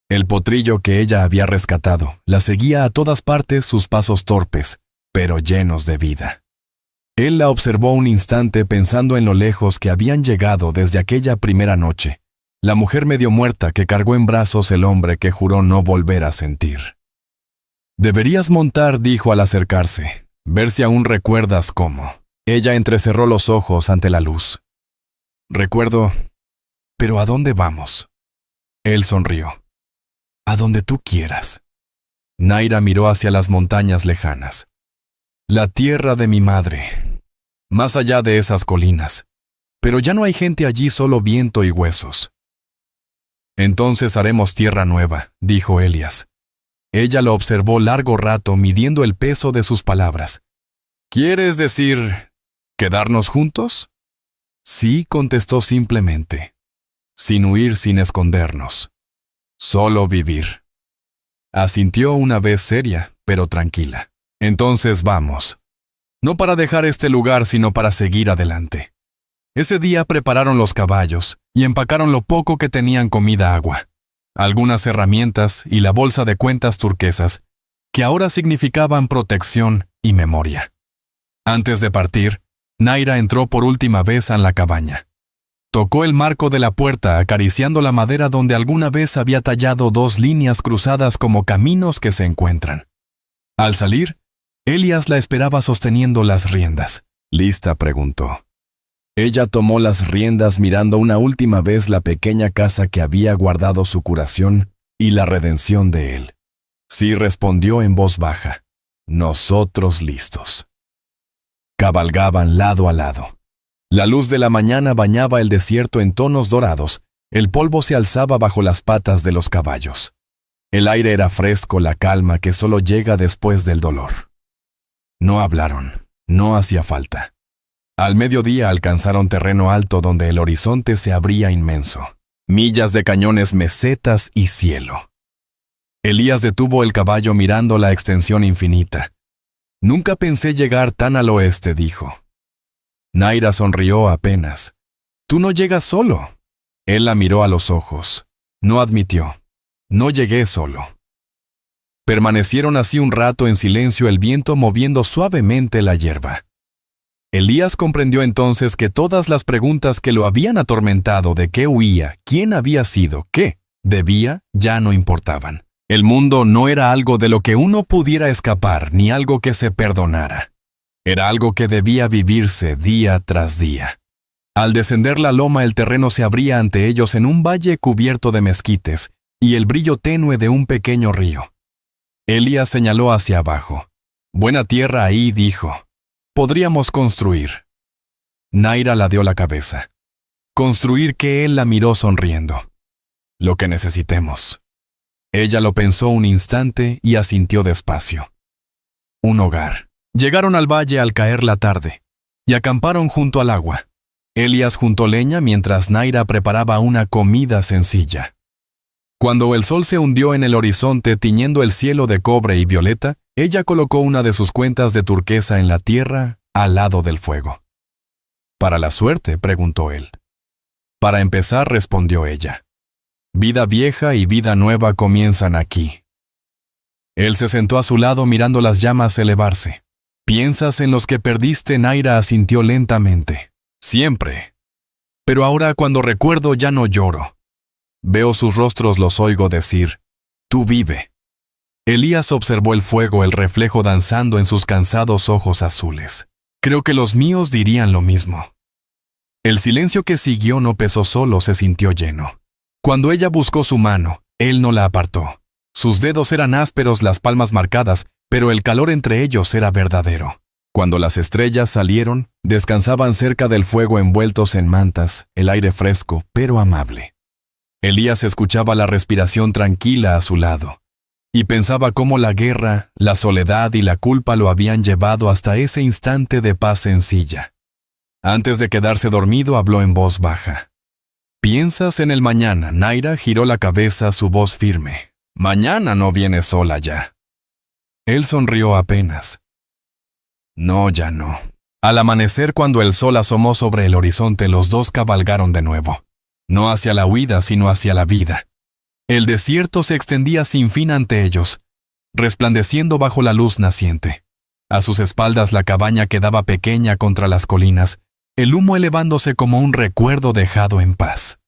El potrillo que ella había rescatado la seguía a todas partes, sus pasos torpes, pero llenos de vida. Él la observó un instante pensando en lo lejos que habían llegado desde aquella primera noche, la mujer medio muerta que cargó en brazos el hombre que juró no volver a sentir. «Deberías montar», dijo al acercarse, «ver si aún recuerdas cómo». Ella entrecerró los ojos ante la luz. «Recuerdo, pero ¿a dónde vamos?». Él sonrió. «A donde tú quieras». Naira miró hacia las montañas lejanas. «La tierra de mi madre, más allá de esas colinas. Pero ya no hay gente allí, solo viento y huesos». «Entonces haremos tierra nueva», dijo Elías. Ella lo observó largo rato, midiendo el peso de sus palabras. «¿Quieres decir quedarnos juntos?». «Sí», contestó simplemente. «Sin huir, sin escondernos. Solo vivir». Asintió una vez seria, pero tranquila. «Entonces vamos. No para dejar este lugar, sino para seguir adelante». Ese día prepararon los caballos y empacaron lo poco que tenían: comida, agua, algunas herramientas y la bolsa de cuentas turquesas, que ahora significaban protección y memoria. Antes de partir, Naira entró por última vez en la cabaña. Tocó el marco de la puerta, acariciando la madera donde alguna vez había tallado 2 líneas cruzadas como caminos que se encuentran. Al salir, Elías la esperaba sosteniendo las riendas. «¿Lista?», preguntó. Ella tomó las riendas, mirando una última vez la pequeña casa que había guardado su curación y la redención de él. «Sí», respondió en voz baja. «Nosotros listos». Cabalgaban lado a lado. La luz de la mañana bañaba el desierto en tonos dorados, el polvo se alzaba bajo las patas de los caballos. El aire era fresco, la calma que solo llega después del dolor. No hablaron, no hacía falta. Al mediodía alcanzaron terreno alto donde el horizonte se abría inmenso. Millas de cañones, mesetas y cielo. Elías detuvo el caballo mirando la extensión infinita. Nunca pensé llegar tan al oeste, dijo. Naira sonrió apenas. Tú no llegas solo. Él la miró a los ojos. No admitió. No llegué solo. Permanecieron así un rato en silencio, el viento moviendo suavemente la hierba. Elías comprendió entonces que todas las preguntas que lo habían atormentado de qué huía, quién había sido, qué debía, ya no importaban. El mundo no era algo de lo que uno pudiera escapar, ni algo que se perdonara. Era algo que debía vivirse día tras día. Al descender la loma, el terreno se abría ante ellos en un valle cubierto de mezquites y el brillo tenue de un pequeño río. Elías señaló hacia abajo. Buena tierra ahí, dijo. Podríamos construir. Naira la dio la cabeza. Construir, que él la miró sonriendo. Lo que necesitemos. Ella lo pensó un instante y asintió despacio. Un hogar. Llegaron al valle al caer la tarde y acamparon junto al agua. Elías juntó leña mientras Naira preparaba una comida sencilla. Cuando el sol se hundió en el horizonte tiñendo el cielo de cobre y violeta, ella colocó una de sus cuentas de turquesa en la tierra, al lado del fuego. ¿Para la suerte?, preguntó él. Para empezar, respondió ella. Vida vieja y vida nueva comienzan aquí. Él se sentó a su lado mirando las llamas elevarse. ¿Piensas en los que perdiste?, Naira asintió lentamente. Siempre. Pero ahora cuando recuerdo ya no lloro. Veo sus rostros, los oigo decir, tú vive. Elías observó el fuego, el reflejo danzando en sus cansados ojos azules. Creo que los míos dirían lo mismo. El silencio que siguió no pesó solo, se sintió lleno. Cuando ella buscó su mano, él no la apartó. Sus dedos eran ásperos, las palmas marcadas, pero el calor entre ellos era verdadero. Cuando las estrellas salieron, descansaban cerca del fuego envueltos en mantas, el aire fresco, pero amable. Elías escuchaba la respiración tranquila a su lado, y pensaba cómo la guerra, la soledad y la culpa lo habían llevado hasta ese instante de paz sencilla. Antes de quedarse dormido, habló en voz baja. ¿Piensas en el mañana? Naira giró la cabeza, su voz firme. Mañana no vienes sola ya. Él sonrió apenas. No, ya no. Al amanecer, cuando el sol asomó sobre el horizonte, los dos cabalgaron de nuevo. No hacia la huida, sino hacia la vida. El desierto se extendía sin fin ante ellos, resplandeciendo bajo la luz naciente. A sus espaldas la cabaña quedaba pequeña contra las colinas, el humo elevándose como un recuerdo dejado en paz.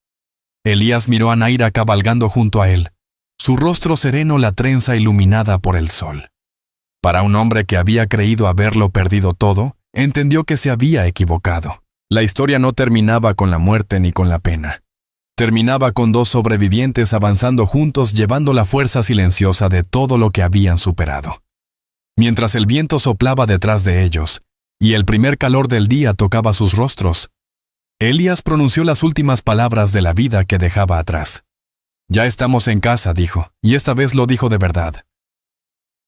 Elías miró a Naira cabalgando junto a él, su rostro sereno, la trenza iluminada por el sol. Para un hombre que había creído haberlo perdido todo, entendió que se había equivocado. La historia no terminaba con la muerte ni con la pena. Terminaba con dos sobrevivientes avanzando juntos, llevando la fuerza silenciosa de todo lo que habían superado. Mientras el viento soplaba detrás de ellos, y el primer calor del día tocaba sus rostros, Elías pronunció las últimas palabras de la vida que dejaba atrás. Ya estamos en casa, dijo, y esta vez lo dijo de verdad.